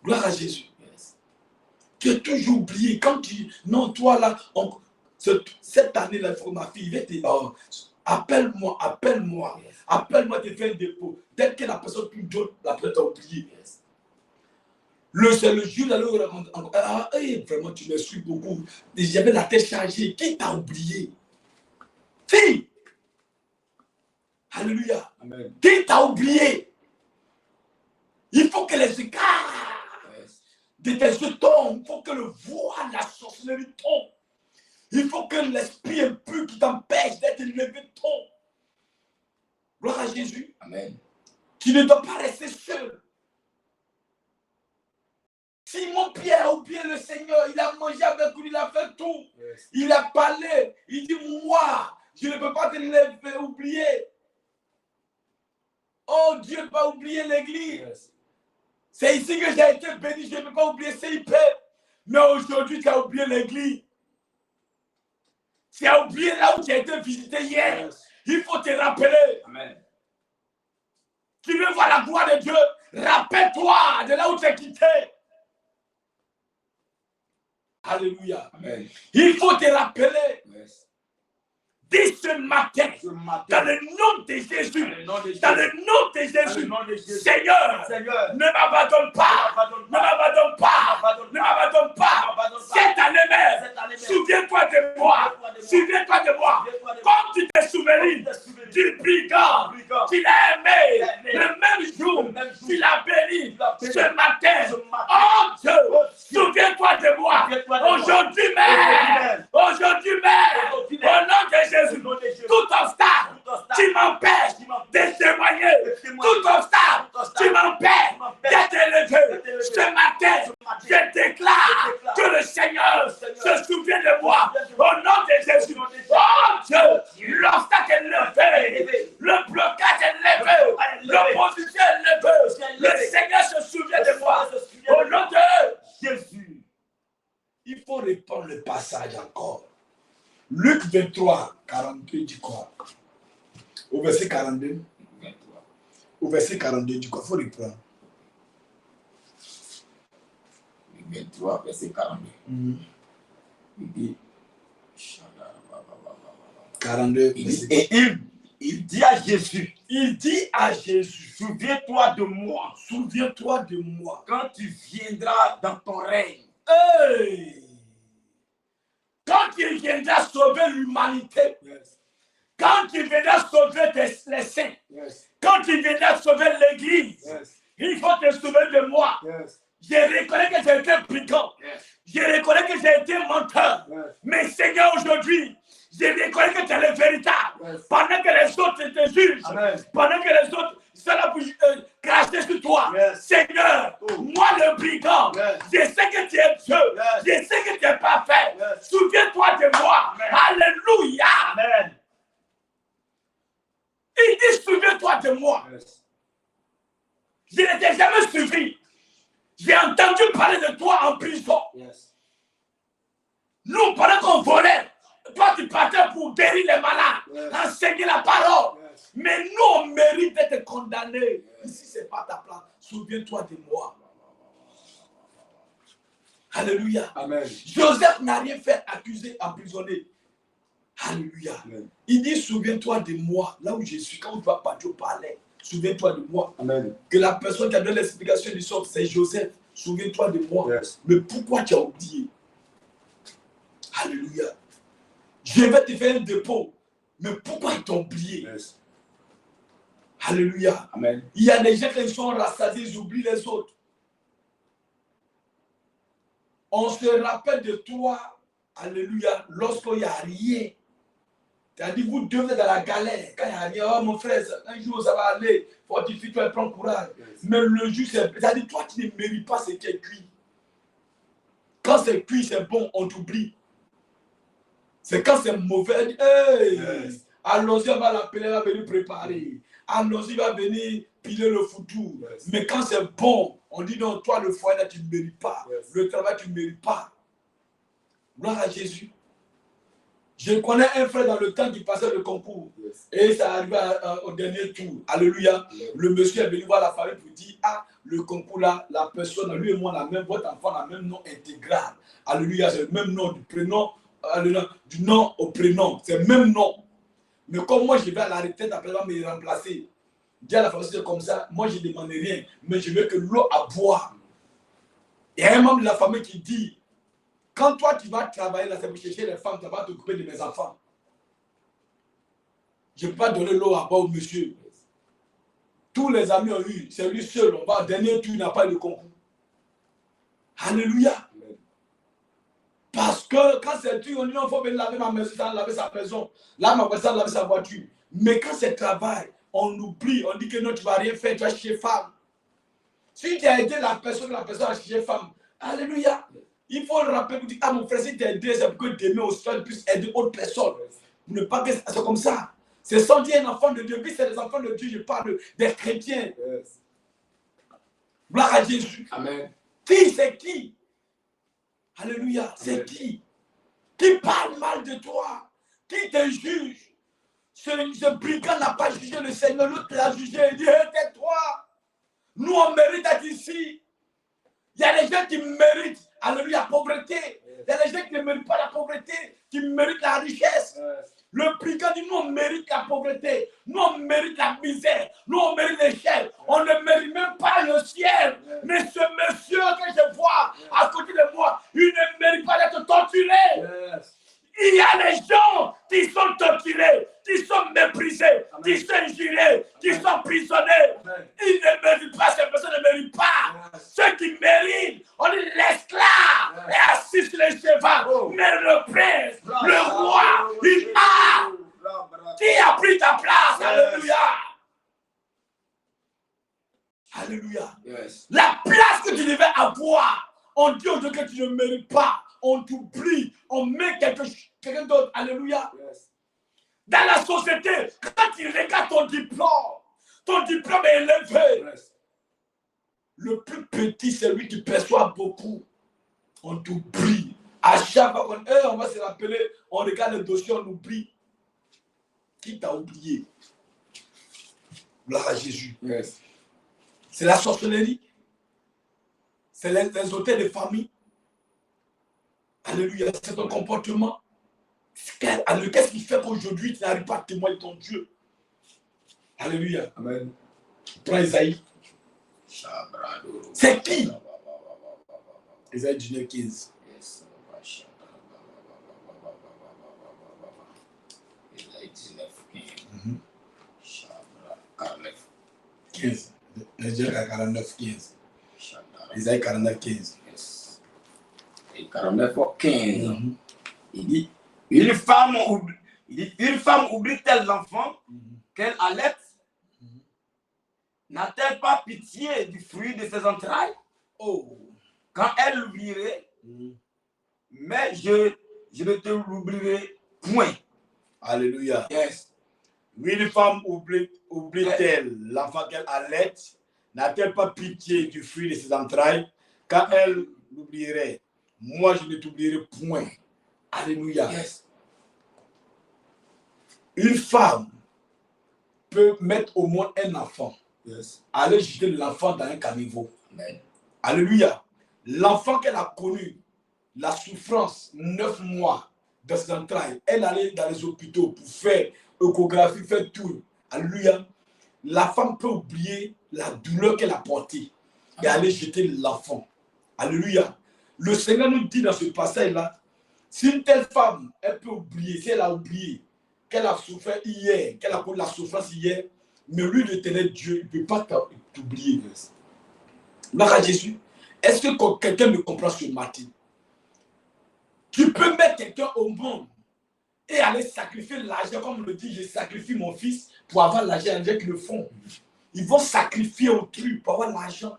Gloire à Jésus. Yes. Tu es toujours oublié. Quand tu... Non, toi là, cette année-là, ma fille, il va te... Oh, appelle-moi, appelle-moi. Yes. Appelle-moi, te faire un dépôt. Dès que la personne plus d'autre, la personne t'a oublié. Yes. C'est le jour là où vraiment, tu m'excuses beaucoup. J'avais la tête chargée. Qui t'a oublié? Fille! Alléluia. Amen. Qui t'a oublié? Il faut que les écarts de tes yeux tombent. Il faut que le voile, la sorcellerie tombe. Il faut que l'esprit impur qui t'empêche d'être élevé tombe. Gloire à Jésus. Amen. Tu ne dois pas rester seul. Simon Pierre a oublié le Seigneur. Il a mangé avec lui, il a fait tout. Yes. Il a parlé. Il dit, moi, je ne peux pas te oublier. Oh, Dieu ne pas oublier l'église. Yes. C'est ici que j'ai été béni. Je ne peux pas oublier CIP. Mais aujourd'hui, tu as oublié l'église. Tu as oublié là où tu as été visité hier. Yes. Il faut te rappeler. Amen. Tu veux voir la gloire de Dieu. Rappelle-toi de là où tu es quitté. Alléluia. Amen. Il faut te rappeler. Yes. Dis ce matin, Ce matin, dans le nom de Jésus, dans le nom de Jésus, dans le nom de dans le Jésus, nom de Jésus, Seigneur, Seigneur, ne m'abandonne pas, ne m'abandonne pas, ne m'abandonne pas. Cette année même, souviens-toi de moi, souviens-toi de moi, comme tu t'es souvenu du brigand qu'il a aimé, le même jour, qu'il a béni, ce matin. Oh Dieu, souviens-toi de moi, aujourd'hui même, au nom de Jésus, tout obstacle, tu m'empêches de témoigner, tout obstacle, tu m'empêches d'être élevé. Ce matin, je déclare que le Seigneur se souvient de moi, au nom de Jésus. Oh Dieu, l'obstacle est levé, le blocage est levé, l'opposition est levée, le Seigneur se souvient de moi, au nom de Jésus. Il faut répondre le passage encore. Luc 23, 42 dit quoi? Au verset 42. 23. Au verset 42 dit quoi? Il faut reprendre. Luc 23, verset 42. Il dit, 42. et il dit à Jésus, souviens-toi de moi, souviens-toi de moi. quand tu viendras dans ton règne. Hey! Quand il viendra sauver l'humanité, Yes. quand il viendra sauver les saints, Yes. quand il viendra sauver l'église, Yes. il faut te souvenir de moi. Yes. Je reconnais que j'ai été brigand. Yes. Je reconnais que j'ai été menteur. Yes. Mais Seigneur, aujourd'hui, je reconnais que tu es le véritable. Yes. Pendant que les autres te jugent, Amen. pendant que les autres sont là pour cracher sur toi, Yes. Seigneur, Oh. moi le brigand, Yes. je sais que tu es Dieu, Yes. je sais que tu es parfait. Yes. Souviens-toi de moi. Amen. Alléluia. Amen. Il dit, souviens-toi de moi. Yes. Je ne t'ai jamais suivi. J'ai entendu parler de toi en prison. Yes. Nous, pendant qu'on volait, toi tu partais pour guérir les malades, Yes. enseigner la parole. Yes. Mais nous, on mérite d'être condamnés. Ici, ce n'est pas ta place. Souviens-toi de moi. Alléluia. Amen. Joseph n'a rien fait, accusé, emprisonné. Alléluia. Amen. Il dit, souviens-toi de moi. Là où je suis, quand tu vas partir parler, souviens-toi de moi. Amen. Que la personne qui a donné l'explication du sort, c'est Joseph. Souviens-toi de moi. Yes. Mais pourquoi tu as oublié? Alléluia. Je vais te faire un dépôt. Mais pourquoi ils t'ont oublié? Yes. Alléluia. Amen. Il y a des gens qui sont rassasiés, ils oublient les autres. On se rappelle de toi, alléluia, lorsqu'il n'y a rien. C'est-à-dire, vous deux êtes dans la galère. Quand il n'y a rien, oh mon frère, un jour ça va aller. Fortifie-toi et prends courage. Yes. Mais le jour, c'est-à-dire, toi, tu ne mérites pas ce qui est cuit. Quand c'est cuit, c'est bon, on t'oublie. C'est quand c'est mauvais, hey, Yes. allons-y, on va l'appeler, elle va venir préparer. Allons-y, il va venir piler le foutu. Yes. Mais quand c'est bon, on dit non, toi, le foyer, là, tu ne mérites pas. Yes. Le travail, tu ne mérites pas. Gloire à Jésus. Je connais un frère dans le temps qui passait le concours. Et ça arrivait au dernier tour. Alléluia. Le monsieur est venu voir la famille pour dire, ah, le concours là, la personne, lui et moi, la même, votre enfant, la même nom intégral. Alléluia, c'est le même nom du prénom, du nom au prénom. C'est le même nom. Mais comme moi, je vais à la retraite, après, on va me remplacer. Dis à la famille, c'est comme ça. Moi, je ne demande rien. Mais je veux que l'eau à boire. Il y a un membre de la famille qui dit, quand toi, tu vas travailler là, c'est pour chercher les femmes, tu vas t'occuper de mes enfants. Je ne peux pas donner l'eau à boire au monsieur. Tous les amis ont eu, c'est lui seul. On va, dernier tour, il n'a pas eu de concours. Alléluia. Parce que quand c'est tout, on dit, il faut venir laver ma maison, laver sa maison. Là, ma personne, laver sa voiture. Mais quand c'est travail, on oublie, on dit que non, tu ne vas rien faire, tu vas chercher femme. Si tu as aidé la personne à chercher femme, alléluia. Il faut le rappeler pour dire, ah mon frère, si tu as aidé, c'est pour que demain au soir, tu puisses aider autre personne. Pour ne pas que c'est comme ça. C'est sans dire un enfant de Dieu. Puis c'est des enfants de Dieu, je parle des chrétiens. Gloire à Jésus. Amen. Qui c'est qui? Alléluia. C'est qui parle mal de toi? Qui te juge? Ce brigand n'a pas jugé le Seigneur, l'autre l'a jugé. Il dit, tais-toi. Nous, on mérite d'être ici. Il y a des gens qui méritent, alléluia, la pauvreté. Il y a des gens qui ne méritent pas la pauvreté, qui méritent la richesse. Le brigand dit, nous, on mérite la pauvreté. Nous, on mérite la misère. Nous, on mérite l'échelle. On ne mérite même pas le ciel. Mais ce monsieur que je vois à côté de moi, il ne mérite pas d'être torturé. Il y a des gens qui sont torturés, qui sont méprisés, qui sont injuriés, qui sont emprisonnés. Ils ne méritent pas, ces personnes ne méritent pas. Ceux qui méritent, on dit l'esclave est assis sur les chevaux. Mais le prince, le roi, il a. Qui a pris ta place? Alléluia. Alléluia. La place que tu devais avoir, on dit aux gens que tu ne mérites pas. On t'oublie, on met quelqu'un d'autre. Alléluia. Dans la société, quand tu regardes ton diplôme est élevé. Le plus petit, c'est lui qui perçoit beaucoup. On t'oublie. À chaque fois qu'on on va se rappeler, on regarde le dossier, on oublie. Qui t'a oublié? Gloire à Jésus. C'est la sorcellerie. C'est les hôtels de famille. Alléluia, c'est ton comportement. Qu'est-ce qui fait qu'aujourd'hui tu n'arrives pas à témoigner ton Dieu? Alléluia. Amen. Prends Isaïe. C'est qui? Isaïe 19, 15. Isaïe 49, 15. Isaïe 49, 15. 49 au 15. Il dit, une femme oublie-t-elle l'enfant qu'elle allaite? N'a-t-elle pas pitié du fruit de ses entrailles? Oh. Quand elle l'oublierait, mais je ne te l'oublierai point. Alléluia. Yes. Oui, une femme oublie-t-elle l'enfant qu'elle allaite? N'a-t-elle pas pitié du fruit de ses entrailles? Quand elle l'oublierait, moi je ne t'oublierai point. Alléluia. Yes. Une femme peut mettre au moins un enfant. Yes. Aller jeter l'enfant dans un caniveau. Amen. Alléluia. L'enfant qu'elle a connu, la souffrance, 9 mois de ses entrailles, elle allait dans les hôpitaux pour faire échographie, faire tout. Alléluia. La femme peut oublier la douleur qu'elle a portée et aller jeter l'enfant. Alléluia. Le Seigneur nous dit dans ce passage-là, si une telle femme, elle peut oublier, si elle a oublié qu'elle a souffert hier, qu'elle a connu la souffrance hier, mais lui, l'éternel Dieu, il ne peut pas t'oublier. Gloire à Jésus. Est-ce que quelqu'un me comprend ce matin? Tu peux mettre quelqu'un au monde et aller sacrifier l'argent, comme on le dit, je sacrifie mon fils pour avoir l'argent. Il y a des gens qui le font. Ils vont sacrifier autrui pour avoir l'argent.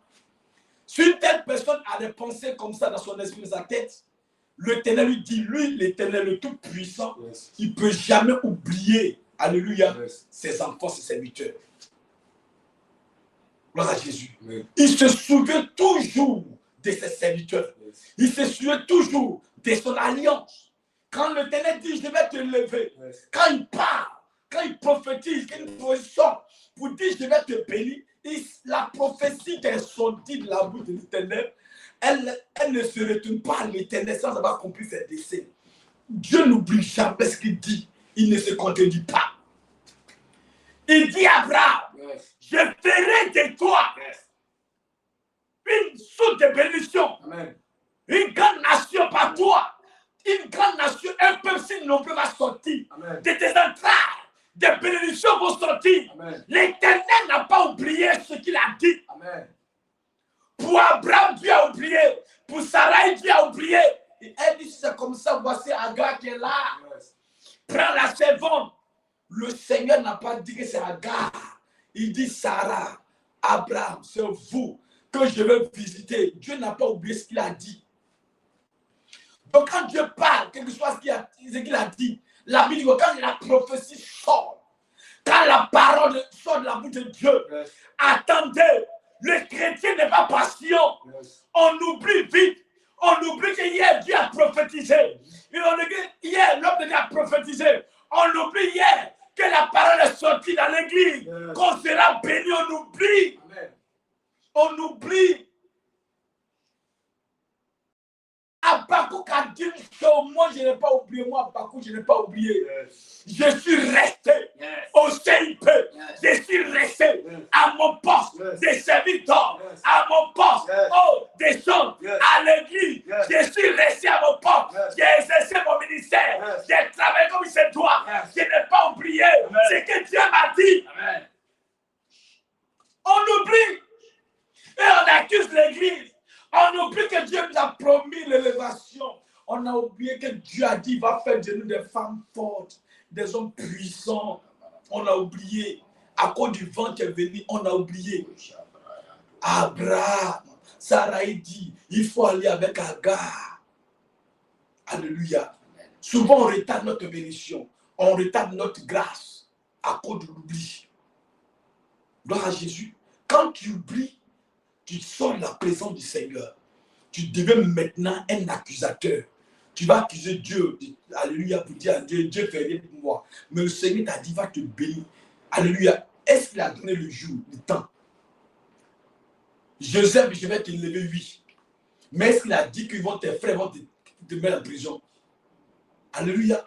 Si une telle personne a des pensées comme ça dans son esprit, dans sa tête, l'Éternel lui dit, lui, l'Éternel, le Tout-Puissant, il ne peut jamais oublier, alléluia, ses enfants, ses serviteurs. Gloire à Jésus. Il se souvient toujours de ses serviteurs. Il se souvient toujours de son alliance. Quand l'Éternel dit, je vais te lever, quand il parle, quand il prophétise, quand il sort pour dire, je vais te bénir, la prophétie qui est sortie de la bouche de l'Éternel, elle ne se retourne pas à l'Éternel sans avoir compris ses desseins. Dieu n'oublie jamais ce qu'il dit. Il ne se contredit pas. Il dit à Abraham, je ferai de toi une source de bénédiction. Amen. Une grande nation par toi. Une grande nation, un peuple si nombreux va sortir. Amen. De tes entrailles, des bénédictions vont sortir. L'Éternel n'a pas oublié ce qu'il a dit. Amen. Pour Abraham, Dieu a oublié. Pour Sarah, Dieu a oublié. Et elle dit, c'est comme ça, voici Agar qui est là. Prends la servante. Le Seigneur n'a pas dit que c'est Agar. Il dit, Sarah, Abraham, c'est vous que je vais visiter. Dieu n'a pas oublié ce qu'il a dit. Donc quand Dieu parle, quelque chose ce qu'il a dit, la Bible dit que quand la prophétie sort, quand la parole sort de la bouche de Dieu, attendez, le chrétien n'est pas patient. On oublie vite. On oublie que hier Dieu a prophétisé. Et on oublie hier l'homme de Dieu a prophétisé. On oublie hier que la parole est sortie dans l'église. Qu'on sera béni, on oublie. Amen. On oublie. Habakkuk a dit moi je n'ai pas oublié, moi Habakkuk je n'ai pas oublié. Je suis resté au CIP, je suis resté à mon poste de serviteur, à mon poste des gens, à l'église, je suis resté à mon poste, j'ai exercé mon ministère, j'ai travaillé comme il se doit, je n'ai pas oublié ce que Dieu m'a dit. On oublie et on accuse l'église. On oublie que Dieu nous a promis l'élévation. On a oublié que Dieu a dit qu'il va faire de nous des femmes fortes, des hommes puissants. On a oublié. À cause du vent qui est venu, on a oublié. Abraham, Sarah dit, il faut aller avec Agar. Alléluia. Souvent, on retarde notre bénédiction. On retarde notre grâce à cause de l'oubli. Gloire à Jésus. Quand tu oublies, tu sors de la présence du Seigneur. Tu deviens maintenant un accusateur. Tu vas accuser Dieu. Alléluia, pour dire à Dieu, Dieu fait rien pour moi. Mais le Seigneur t'a dit, va te bénir. Alléluia. Est-ce qu'il a donné le jour, le temps? Joseph, je vais te lever, oui. Mais est-ce qu'il a dit que tes frères vont te mettre en prison? Alléluia.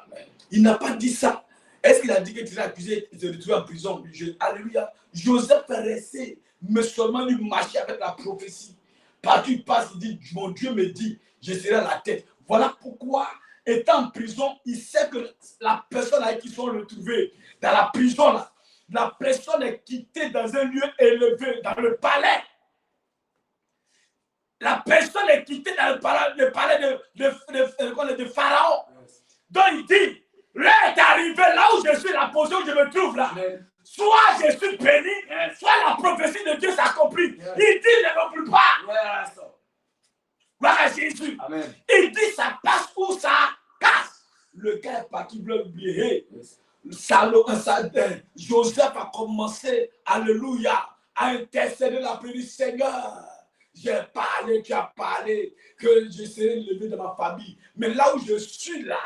Il n'a pas dit ça. Est-ce qu'il a dit que tu seras accusé de te retrouver en prison? Alléluia. Joseph est resté. Mais seulement lui marcher avec la prophétie. Partout il passe, il dit, mon Dieu me dit, je serai à la tête. Voilà pourquoi, étant en prison, il sait que la personne avec qui ils sont retrouvés dans la prison, là, la personne est quittée dans un lieu élevé, dans le palais. La personne est quittée dans le palais de Pharaon. Donc il dit, l'heure est arrivée là où je suis, la position où je me trouve là. Soit je suis béni, soit la prophétie de Dieu s'accomplit. Il dit, ne m'oublie pas. Gloire à Jésus. Amen. Il dit, ça passe ou ça casse. Le gars est parti, il veut oublier. Joseph a commencé, alléluia, à intercéder la prière du Seigneur. J'ai parlé, tu as parlé, que je serai levé de ma famille. Mais là où je suis là,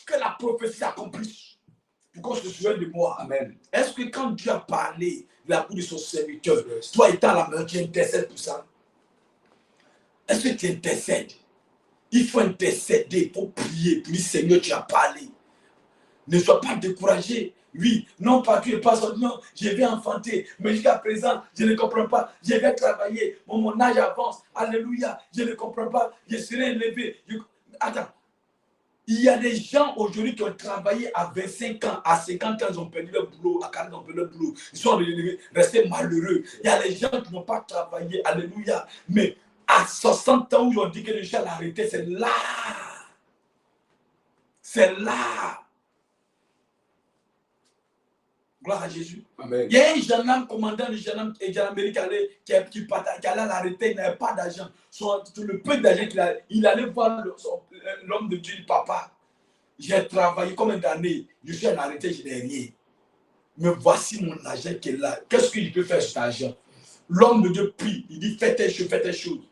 que la prophétie s'accomplisse. Pour qu'on se souvienne de moi. Amen. Est-ce que quand Dieu a parlé de la bouche de son serviteur, toi étant à la main, tu intercèdes pour ça? Est-ce que tu intercèdes? Il faut intercéder, il faut prier, pour dire Seigneur, tu as parlé. Ne sois pas découragé. Oui, non pas tu es pas non, je vais enfanter, mais jusqu'à présent, je ne comprends pas. Je vais travailler, mon âge avance. Alléluia, je ne comprends pas. Je serai élevé. Attends. Il y a des gens aujourd'hui qui ont travaillé à 25 ans, à 50 ans, ils ont perdu leur boulot, à 40 ans, ils ont perdu leur boulot. Ils sont restés malheureux. Il y a des gens qui n'ont pas travaillé, alléluia. Mais à 60 ans, où ils ont dit que le gens l'arrêté, c'est là. C'est là. Gloire à Jésus. Amen. Il y a un gendarme, commandant du gendarme américain qui allait l'arrêter, il n'avait pas d'argent. Le peu d'argent qu'il a, il allait voir l'homme de Dieu, le papa. J'ai travaillé combien d'années, je suis arrêté, je n'ai rien. Mais voici mon argent qui est là. Qu'est-ce qu'il peut faire cet argent? L'homme de Dieu prie, il dit fais tes choses, fais tes choses.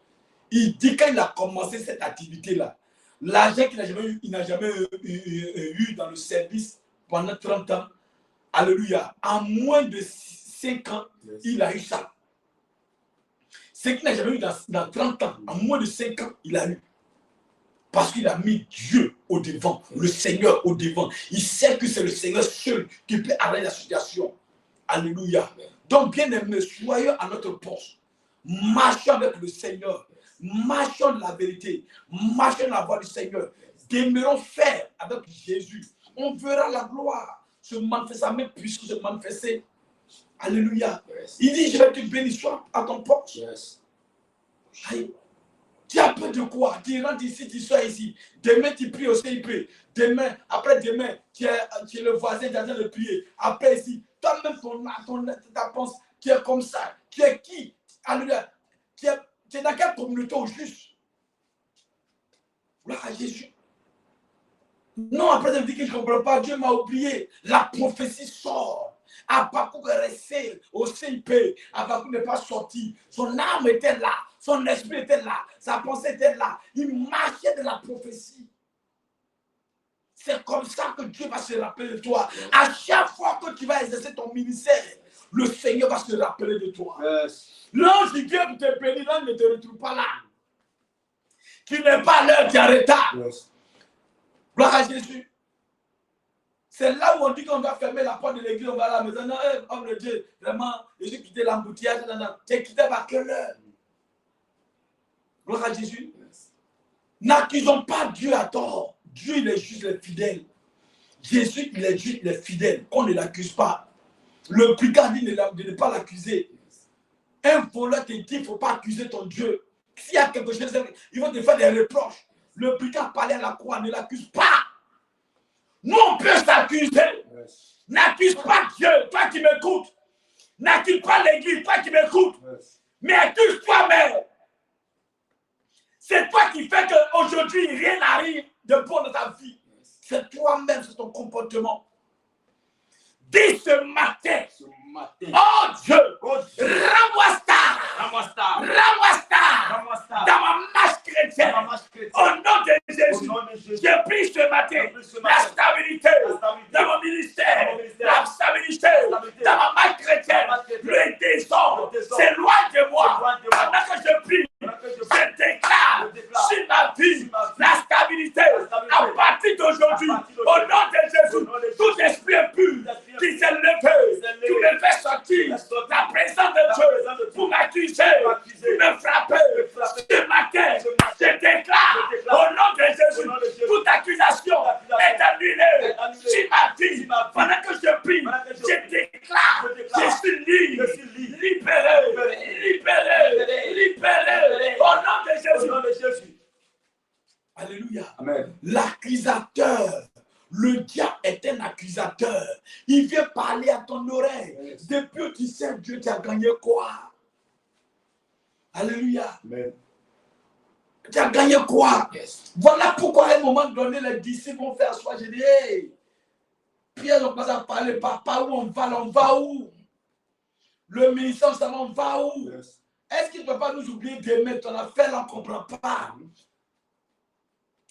Il dit quand il a commencé cette activité-là, L'argent qu'il n'a jamais eu, il n'a jamais eu dans le service pendant 30 ans. Alléluia. En moins de 5 ans, il a eu ça. Ce qu'il n'a jamais eu dans 30 ans, en moins de 5 ans, il a eu. Parce qu'il a mis Dieu au devant, le Seigneur au devant. Il sait que c'est le Seigneur seul qui peut arrêter la situation. Alléluia. Donc, bien aimés, soyons à notre poste. Marchons avec le Seigneur. Marchons de la vérité. Marchons dans la voie du Seigneur. Demeurons faire avec Jésus. On verra la gloire se manifester, même puissance se manifester. Alléluia. Il dit, je vais te bénir, sois à ton poste. Aïe. Tu as peur de quoi? Tu rentres ici, tu sois ici. Demain, tu pries au CIP. Demain, après-demain, tu es le voisin qui est en train de prier. Après ici, toi-même, ta pensée, tu es comme ça. Tu es qui? Alléluia. Tu es dans quelle communauté au juste? Gloire à Jésus. Non, après, je me dis que je ne comprends pas. Dieu m'a oublié. La prophétie sort. Habakkuk est resté au CIP. Habakkuk n'est pas sorti. Son âme était là. Son esprit était là. Sa pensée était là. Il marchait de la prophétie. C'est comme ça que Dieu va se rappeler de toi. À chaque fois que tu vas exercer ton ministère, le Seigneur va se rappeler de toi. L'ange qui vient pour te bénir, l'ange ne te retrouve pas là. Tu n'es pas l'heure, tu es en retard. Gloire à Jésus. C'est là où on dit qu'on doit fermer la porte de l'église, on va à la maison. Non, homme de Dieu, vraiment, j'ai quitté l'embouteillage. Tu es quitté par quelle heure? Gloire à Jésus. N'accusons pas Dieu à tort. Dieu, il est juste le fidèle. Jésus, il est juste le fidèle. Qu'on ne l'accuse pas. Le brigand dit de ne pas l'accuser. Un voleur te dit qu'il ne faut pas accuser ton Dieu. S'il y a quelque chose, il va te faire des reproches. Le brigand parlait à la croix, ne l'accuse pas. Nous, on peut s'accuser. N'accuse pas Dieu, toi qui m'écoutes. N'accuse pas l'église, toi qui m'écoutes. Mais accuse toi-même. C'est toi qui fais qu'aujourd'hui, rien n'arrive de bon dans ta vie. C'est toi-même, c'est ton comportement. Dis ce matin, oh Dieu, rends-moi star dans ma marche chrétienne. Au nom de Jésus, je prie ce matin la stabilité dans mon ministère, la stabilité dans ma marche chrétienne. Le désordre s'éloigne de moi. Pendant que je prie, je déclare sur ma vie la stabilité à partir d'aujourd'hui. Au nom de Jésus, tout esprit impur qui s'est levé, tu me fais sortir la présence de Dieu pour m'accuser, pour me frapper. Ce matin, je déclare au nom de Jésus, toute accusation est annulée sur ma vie. Pendant que je prie, je déclare, je suis libre, libéré, au nom de Jésus. Alléluia. Amen. L'accusateur. Le diable est un accusateur. Il vient parler à ton oreille. Yes. Depuis que tu sais Dieu, tu as gagné quoi? Alléluia. Amen. Tu as gagné quoi? Yes. Voilà pourquoi à un moment donné, les disciples vont faire soi. J'ai dit, hey, Pierre, on commence à parler, papa, où on va où? Le ministère, ça va, on va où? Yes. Est-ce qu'il ne peut pas nous oublier demain? Ton affaire, on ne comprend pas.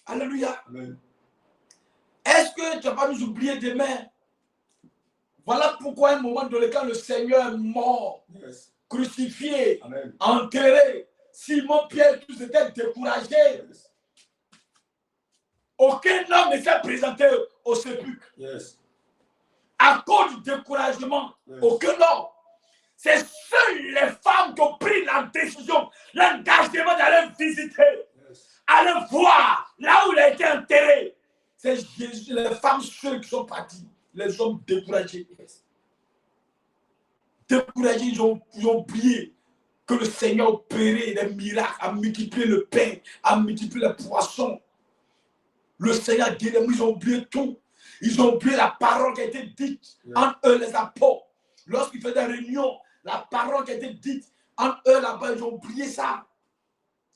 Alléluia. Amen. Est-ce que tu ne vas pas nous oublier demain? Voilà pourquoi à un moment donné, quand le Seigneur est mort, yes, crucifié, amen, enterré, Simon, Pierre, tous étaient découragés. Yes. Aucun homme ne s'est présenté au sépulcre. Yes. À cause du découragement, yes, aucun homme. C'est seules les femmes qui ont pris la décision, l'engagement d'aller visiter, yes, aller voir là où il a été enterré. C'est Jésus, les femmes seules qui sont parties, les hommes découragés. Découragés, ils ont oublié que le Seigneur opérait des miracles, a multiplié le pain, a multiplié les poissons. Le Seigneur a guéri, ils ont oublié tout. Ils ont oublié la parole qui a été dite entre eux, les apôtres. Lorsqu'ils faisaient des réunions, la parole qui a été dite entre eux là-bas, ils ont oublié ça.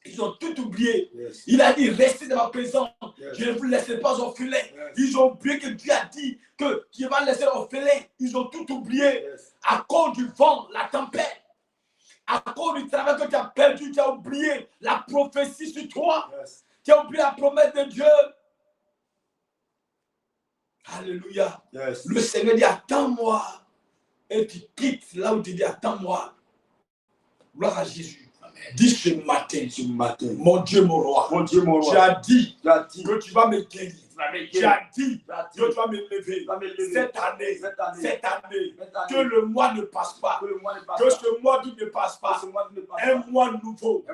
Ils ont tout oublié. Yes. Il a dit, restez dans ma présence. Yes. Je ne vous laisserai pas orphelin. Yes. Ils ont oublié que Dieu a dit que tu vas laisser orphelin. Ils ont tout oublié. Yes. À cause du vent, la tempête. À cause du travail que tu as perdu, tu as oublié la prophétie sur toi. Yes. Tu as oublié la promesse de Dieu. Alléluia. Yes. Le Seigneur dit, attends-moi. Et tu quittes là où tu dis, attends-moi. Gloire à Jésus. Dis ce matin, mon Dieu, mon roi, tu as dit que tu vas me guérir. Tu as dit que tu vas me lever. Cette année, que le mois ne passe pas. Que ce mois d'août ne passe pas. Un mois nouveau.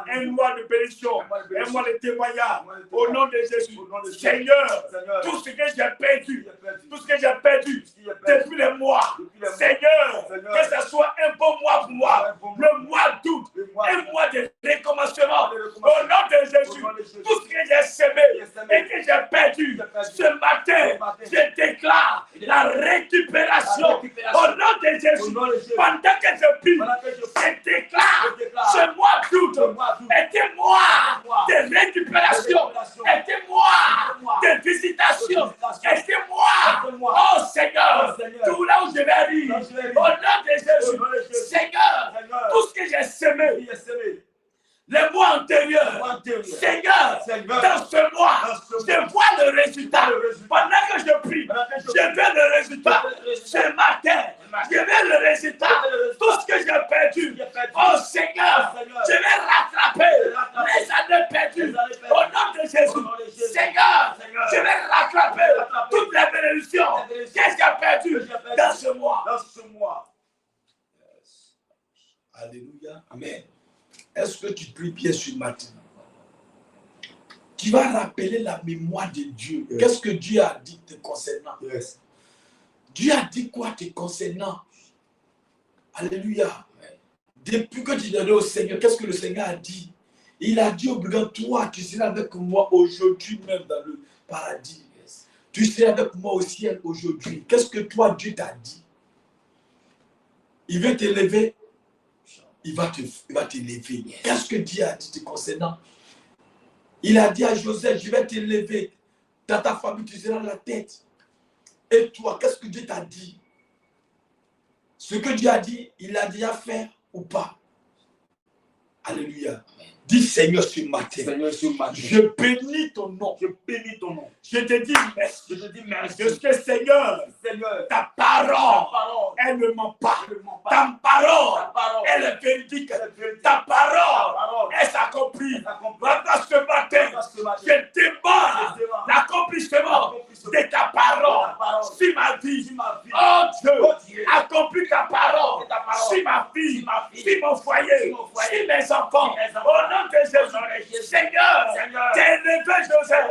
Un mois de bénédiction, un mois de témoignage, au nom de Jésus. Seigneur, tout ce que j'ai perdu, depuis les mois, Seigneur, que ce soit un bon mois pour moi, le mois d'août, un mois de recommencement, au nom de Jésus. Tout ce que j'ai semé et que j'ai perdu, ce matin, je déclare la récupération, au nom de Jésus. Pendant que je prie, je déclare ce mois d'août. Aidez-moi de récupération, aidez-moi de visitation, aidez-moi, oh Seigneur, tout là où je vais aller, au nom de Jésus. Seigneur, tout ce que j'ai semé, les mois antérieurs, Seigneur, dans ce mois, je vois le résultat. Pendant que je prie, je veux le résultat. Ce matin, je veux le résultat. Tout ce que j'ai perdu, oh Seigneur, je vais rattraper les années perdues. Au nom de Jésus, Seigneur, je vais rattraper toutes les bénédictions que j'ai perdues dans ce mois. Alléluia. Amen. Est-ce que tu pries bien ce matin? Tu vas rappeler la mémoire de Dieu. Yes. Qu'est-ce que Dieu a dit te concernant? Yes. Dieu a dit quoi te concernant? Alléluia. Depuis que tu es donné au Seigneur, qu'est-ce que le Seigneur a dit? Il a dit obligatoire, tu seras avec moi aujourd'hui même dans le paradis. Yes. Tu seras avec moi au ciel aujourd'hui. Qu'est-ce que toi, Dieu t'a dit? Il veut t'élever. Il va t'élever. Yes. Qu'est-ce que Dieu a dit te concernant? Il a dit à Joseph, je vais t'élever. Dans ta famille, tu seras la tête. Et toi, qu'est-ce que Dieu t'a dit? Ce que Dieu a dit, il a déjà fait ou pas? Alléluia. Dis Seigneur ce matin. Je bénis ton nom. Je te dis merci. Parce que Seigneur, ta parole, elle ne ment pas. Ta parole, elle est véridique. Ta parole, elle s'accomplit. Maintenant ce matin, je demande l'accomplissement de ta parole sur ma vie. Oh Dieu, accomplis ta parole sur ma vie, sur mon foyer, sur mes enfants. Au nom de Jésus, Seigneur, t'es élevé Joseph,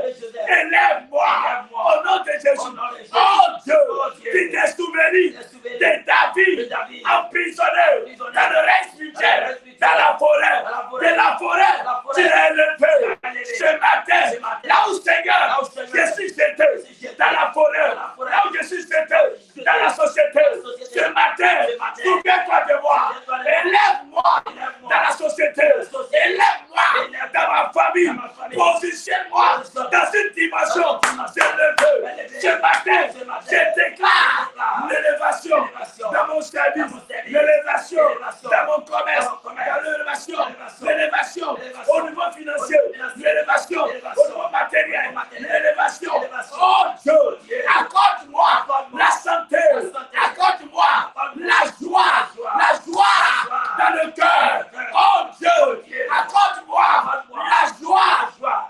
élève-moi au nom de Jésus. Oh Dieu, tu t'es souvenu de David emprisonné dans le reste du ciel, dans la forêt, de la forêt, tu l'as élevé ce matin, là où Seigneur, je suis jeté dans la forêt, là où je suis jeté dans la société, ce matin, souviens-toi de moi, élève-moi dans la société, élève-moi dans ma famille, positionne-moi dans une dimension élevée. Ce matin, je déclare l'élévation dans mon service, l'élévation dans mon commerce, l'élévation au niveau financier, l'élévation au niveau matériel, l'élévation. Oh Dieu, accorde-moi la santé, accorde-moi la joie dans le cœur. Oh Dieu, accorde-moi la joie.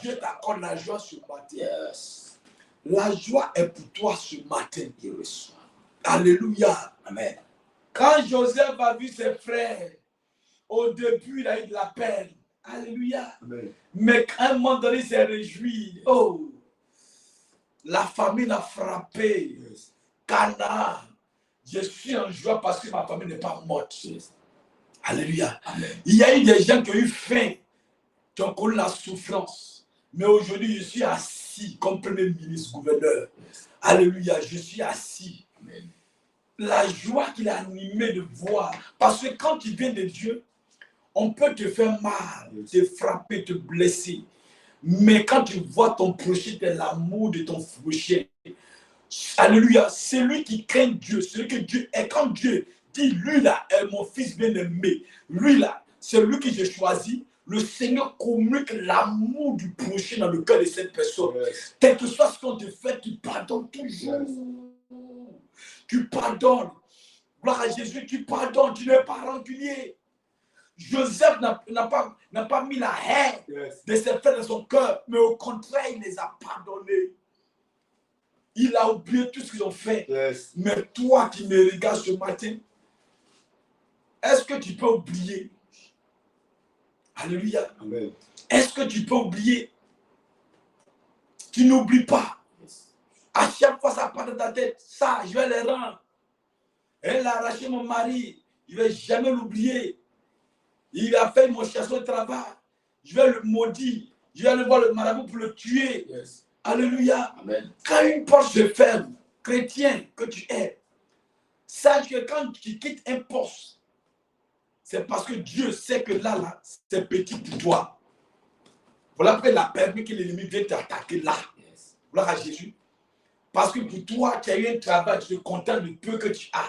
Dieu t'accorde la joie ce matin. Yes. La joie est pour toi ce matin. Alléluia. Amen. Quand Joseph a vu ses frères, au début, il a eu de la peine. Alléluia. Amen. Mais à un moment donné, il s'est réjoui. Oh, la famine a frappé. Yes. Canaan. Je suis en joie parce que ma famille n'est pas morte. Yes. Alléluia. Amen. Il y a eu des gens qui ont eu faim, qui ont connu la souffrance. Mais aujourd'hui, je suis assis comme premier ministre, gouverneur. Yes. Alléluia, je suis assis. Amen. La joie qu'il a animée de voir. Parce que quand tu viens de Dieu, on peut te faire mal, te frapper, te blesser. Mais quand tu vois ton prochain, c'est l'amour de ton prochain. Alléluia, c'est lui qui craint Dieu, celui que Dieu est. Quand Dieu dit, lui là est mon fils bien-aimé, lui là, c'est lui que j'ai choisi, le Seigneur communique l'amour du prochain dans le cœur de cette personne. Quel que soit ce qu'on te fait, tu pardonnes toujours. Tu pardonnes. Gloire à Jésus, tu pardonnes, tu n'es pas rancunier. Joseph n'a pas mis la haine de ses frères dans son cœur, mais au contraire, il les a pardonnés. Il a oublié tout ce qu'ils ont fait. Mais toi qui me regardes ce matin, est-ce que tu peux oublier? Alléluia. Amen. Est-ce que tu peux oublier? Tu n'oublies pas. À chaque fois, ça part de ta tête. Ça, je vais les rendre. Elle a arraché mon mari. Je ne vais jamais l'oublier. Il a fait mon chasseur de travail. Je vais le maudire. Je vais aller voir le marabout pour le tuer. Alléluia. Amen. Quand une porte se ferme, chrétien que tu es, sache que quand tu quittes un poste, c'est parce que Dieu sait que là, c'est petit pour toi. Voilà pourquoi il a permis que l'ennemi vienne t'attaquer là. Gloire à Jésus. Parce que pour toi, tu as eu un travail, tu te contentes du peu que tu as.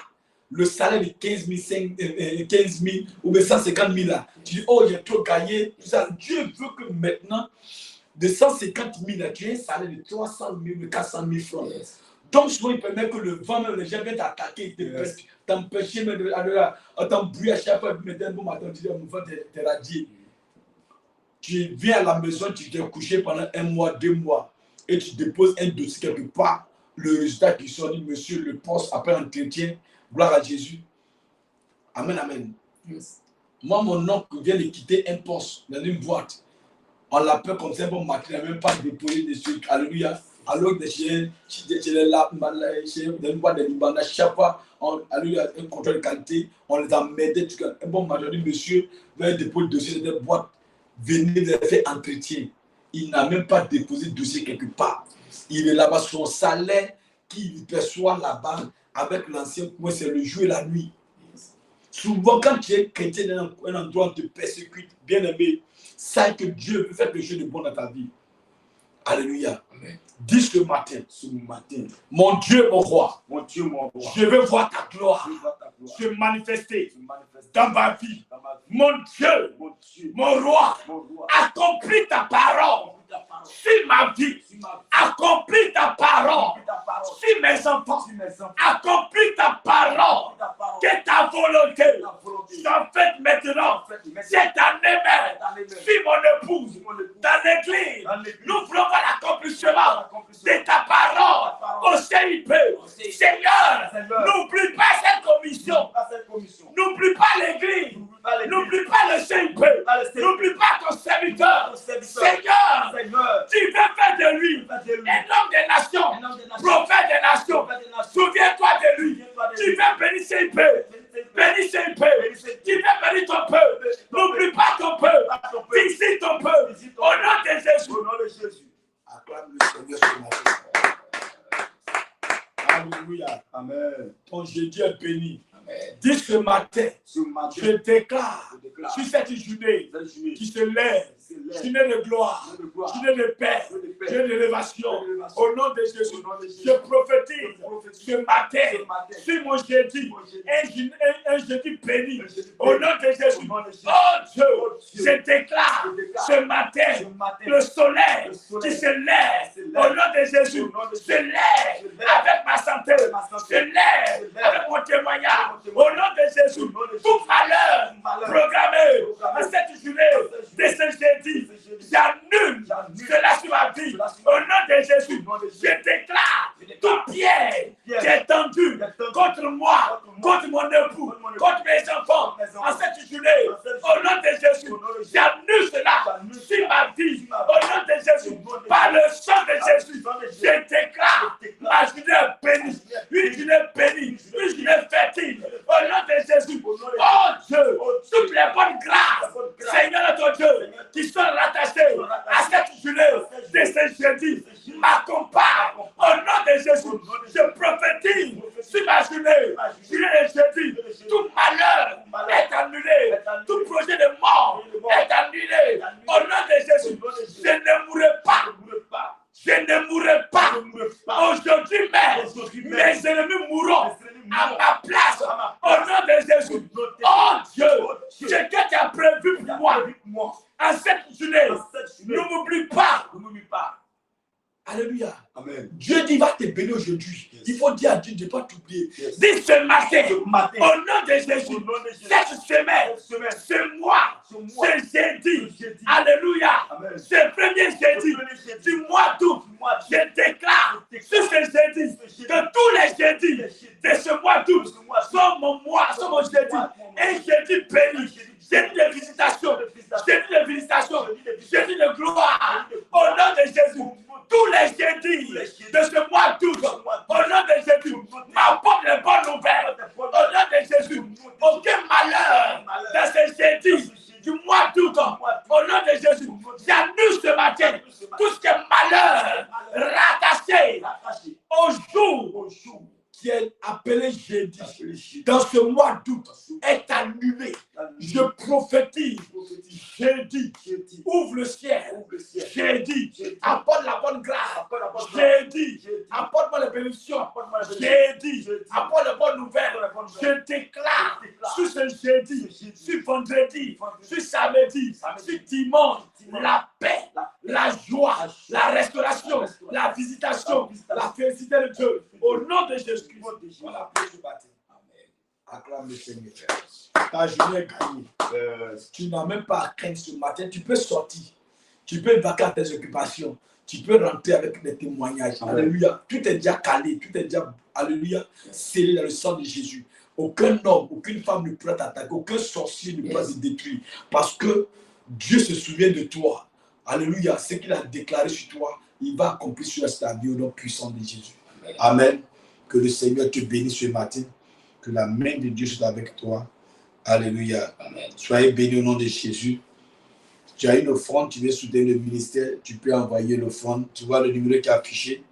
Le salaire de 15 000 ou bien 150 000 là. Tu dis, oh, j'ai trop gagné. Tout ça. Dieu veut que maintenant, de 150 000 là, tu aies un salaire de 300 000 ou 400 000 francs. Donc, souvent, il permet que le vent, même les gens viennent t'attaquer, t'empêcher, t'embrouiller à chaque fois. Mais d'un bon matin, tu dis, mon frère, t'es radié. Tu viens à la maison, tu t'es couché pendant 1 mois, 2 mois, et tu déposes un dossier quelque part. Le résultat qui sort, dit, monsieur, le poste après entretien, gloire à Jésus. Amen, amen. Moi, mon oncle vient de quitter un poste dans une boîte. On l'appelle comme ça, bon matin, il n'a même pas déposé dessus. Alléluia. Alors que chez une boîte de Liban, chaque fois, alléluia, un contrôle de qualité, on les a mêlés. Un bon matin, monsieur, veuillez déposer le dossier de cette boîte. Venez faire entretien. Il n'a même pas déposé le dossier quelque part. Il est là-bas, son salaire qu'il perçoit là-bas avec l'ancien coin, c'est le jour et la nuit. Souvent, quand tu es chrétien dans un endroit où on te persécute, bien aimé, sache que Dieu veut faire quelque chose de bon dans ta vie. Alléluia. Amen. Dis ce matin, mon Dieu, mon roi, je veux voir ta gloire se manifester dans ma vie. Mon Dieu, mon roi, accomplis ta parole sur ma vie. Accomplis ta parole sur mes enfants. Accomplis ta parole. Que ta volonté soit faite maintenant. Cette année même, sur mon épouse, dans l'église, nous voulons voir l'accomplissement de ta parole au CIP. Seigneur, n'oublie pas cette commission. N'oublie pas l'église. N'oublie pas le CIP. N'oublie pas ton serviteur. Seigneur, tu veux faire de lui un homme des nations, prophète des nations. Souviens-toi de lui. Tu veux bénir CIP. Bénis CIP. Tu veux bénir ton peuple. N'oublie pas ton peuple. Visite ton peuple. Au nom de Jésus. Acclame le Seigneur ce matin. Alléluia. Amen. Ton jeudi est béni. Amen. Dis ce matin, je déclare sur cette journée qui se lève, journée de gloire, journée de paix, journée d'élévation. Au nom de Jésus, je prophétise ce matin sur mon jeudi, un jeudi béni. Au nom de Jésus, oh Dieu, je déclare ce matin le soleil qui se lève. Au nom de Jésus, se lève avec ma santé, se lève avec mon témoignage. Au nom de Jésus, tout malheur programmé à cette journée de ce jeudi, j'annule cela sur ma vie. Au nom de Jésus, je déclare tout pied qui est tendu contre moi, contre mon époux, contre mes enfants, en cette journée. Au nom de Jésus, j'annule cela sur ma vie. Au nom de Jésus, par le sang de Jésus, je déclare ma journée bénie, une journée bénie, une journée fertile. Au nom de Jésus, oh Dieu, toutes les bonnes grâces, Seigneur notre Dieu, qui sont rattachées à cette journée de ce jeudi, m'accompagnent. Au nom de Jésus, je prophétise sur ma journée de jeudi, tout malheur est annulé, tout projet de mort est annulé. Au nom de Jésus, je ne mourrai pas. Je ne mourrai pas. Aujourd'hui même, mes ennemis mourront à ma place. Au nom de Jésus. Oh Dieu, ce que tu as prévu pour moi, en aujourd'hui. Il faut dire à Dieu de ne pas t'oublier. Dis ce matin, au nom de Jésus, cette semaine, ce mois, ce jeudi, alléluia, ce premier jeudi du mois d'août, je déclare sur ce jeudi que tous les jeudis de ce mois d'août sont mon mois, sont mon jeudi, un jeudi béni, jeudi de visitation, jeudi de gloire, au nom de Jésus. Tous les jeudis de ce mois d'août, au nom de Jésus, m'apporte les bonnes nouvelles. Au nom de Jésus, aucun malheur de ce jeudi du mois d'août, au nom de Jésus, j'annule ce matin tout ce qui est malheur rattaché au jour qui est appelé jeudi, dans ce mois d'août, est annulé. Je prophétise, jeudi, ouvre le ciel, jeudi, apporte la bonne grâce, jeudi, apporte-moi les bénédictions, jeudi, apporte les bonnes nouvelles. Je déclare sur ce jeudi, sur vendredi, sur samedi, sur dimanche, la paix, la joie, la restauration, la visitation, la félicité de Dieu. Au nom de Jésus. Voilà, pour ce matin. Amen. Acclame le Seigneur. Ta journée est gagnée. Tu n'as même pas à craindre ce matin. Tu peux sortir. Tu peux vaquer à tes occupations. Tu peux rentrer avec des témoignages. Amen. Alléluia. Tout est déjà calé. Tout est déjà, alléluia, scellé dans le sang de Jésus. Aucun homme, aucune femme ne pourra t'attaquer. Aucun sorcier ne pourra te détruire. Parce que Dieu se souvient de toi. Alléluia. Ce qu'il a déclaré sur toi, il va accomplir sur ta vie au nom puissant de Jésus. Amen. Que le Seigneur te bénisse ce matin. Que la main de Dieu soit avec toi. Alléluia. Amen. Soyez bénis au nom de Jésus. Tu as une offrande, tu veux soutenir le ministère, tu peux envoyer l'offrande. Tu vois le numéro qui est affiché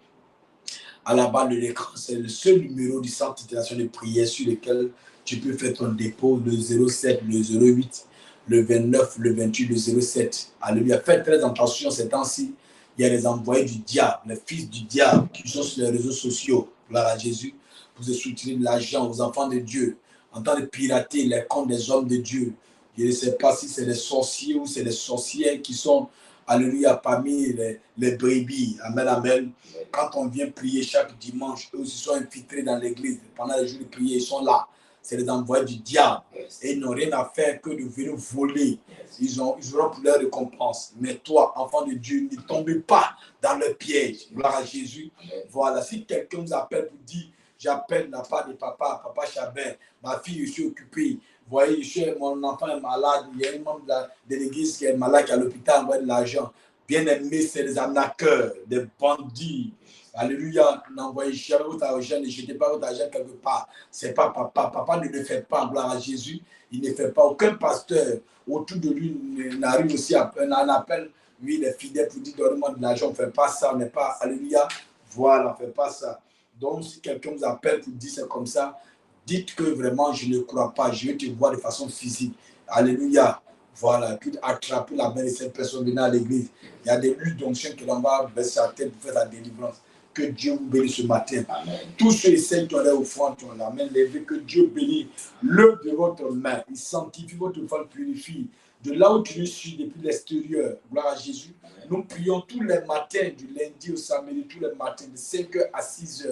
à la bas de l'écran. C'est le seul numéro du centre international de prière sur lequel tu peux faire ton dépôt, le 07, le 08, le 29, le 28, le 07. Alléluia. Faites très attention ces temps-ci. Il y a les envoyés du diable, les fils du diable qui sont sur les réseaux sociaux. Gloire à Jésus. Pour se soutenir de l'argent aux enfants de Dieu, en train de pirater les comptes des hommes de Dieu. Je ne sais pas si c'est les sorciers ou c'est les sorcières qui sont, alléluia, parmi les brebis. Amen, amen. Quand on vient prier chaque dimanche, eux aussi sont infiltrés dans l'église. Pendant les jours de prière, ils sont là. C'est les envoyés du diable. Et ils n'ont rien à faire que de venir voler. Ils auront pour leur récompense. Mais toi, enfant de Dieu, ne tombez pas dans le piège. Gloire à Jésus. Voilà. Si quelqu'un vous appelle pour dire, j'appelle la part de papa Chabin, ma fille, je suis occupée. Vous voyez, mon enfant est malade. Il y a un membre de l'église qui est malade, qui est à l'hôpital, envoie de l'argent. Bien aimé, c'est des arnaqueurs, des bandits. Alléluia, n'envoyez jamais votre argent, ne jetez pas votre argent quelque part. C'est pas papa. Papa ne le fait pas, gloire à Jésus. Il ne fait pas. Aucun pasteur autour de lui n'arrive aussi à un appel. Lui, il est fidèle pour dire donne-moi de l'argent. On ne fait pas ça, on n'est pas. Alléluia. Voilà, on ne fait pas ça. Donc, si quelqu'un vous appelle pour dire c'est comme ça, dites que vraiment je ne crois pas. Je vais te voir de façon physique. Alléluia. Voilà, puis attraper la main de cette personne venant à l'église. Il y a des luttes d'onction que l'on va verser à tête pour faire la délivrance. Que Dieu vous bénisse ce matin. Amen. Tous ceux et celles qui ont l'air au front, qui ont la main levée, que Dieu bénisse l'œuvre de votre main. Il sanctifie votre foi, purifie. De là où tu le suis depuis l'extérieur, gloire à Jésus. Amen. Nous prions tous les matins, du lundi au samedi, tous les matins, de 5h à 6h.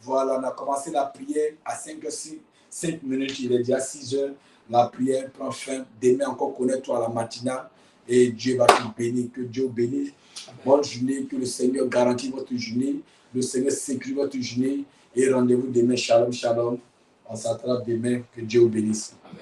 Voilà, on a commencé la prière à 5h, 5 minutes, il est déjà 6h. La prière prend fin. Demain encore, connais-toi la matinale et Dieu va te bénir. Que Dieu bénisse. Bonne journée, que le Seigneur garantit votre journée. Le Seigneur sécurise votre journée. Et rendez-vous demain. Shalom, shalom. On s'attrape demain. Que Dieu vous bénisse. Amen.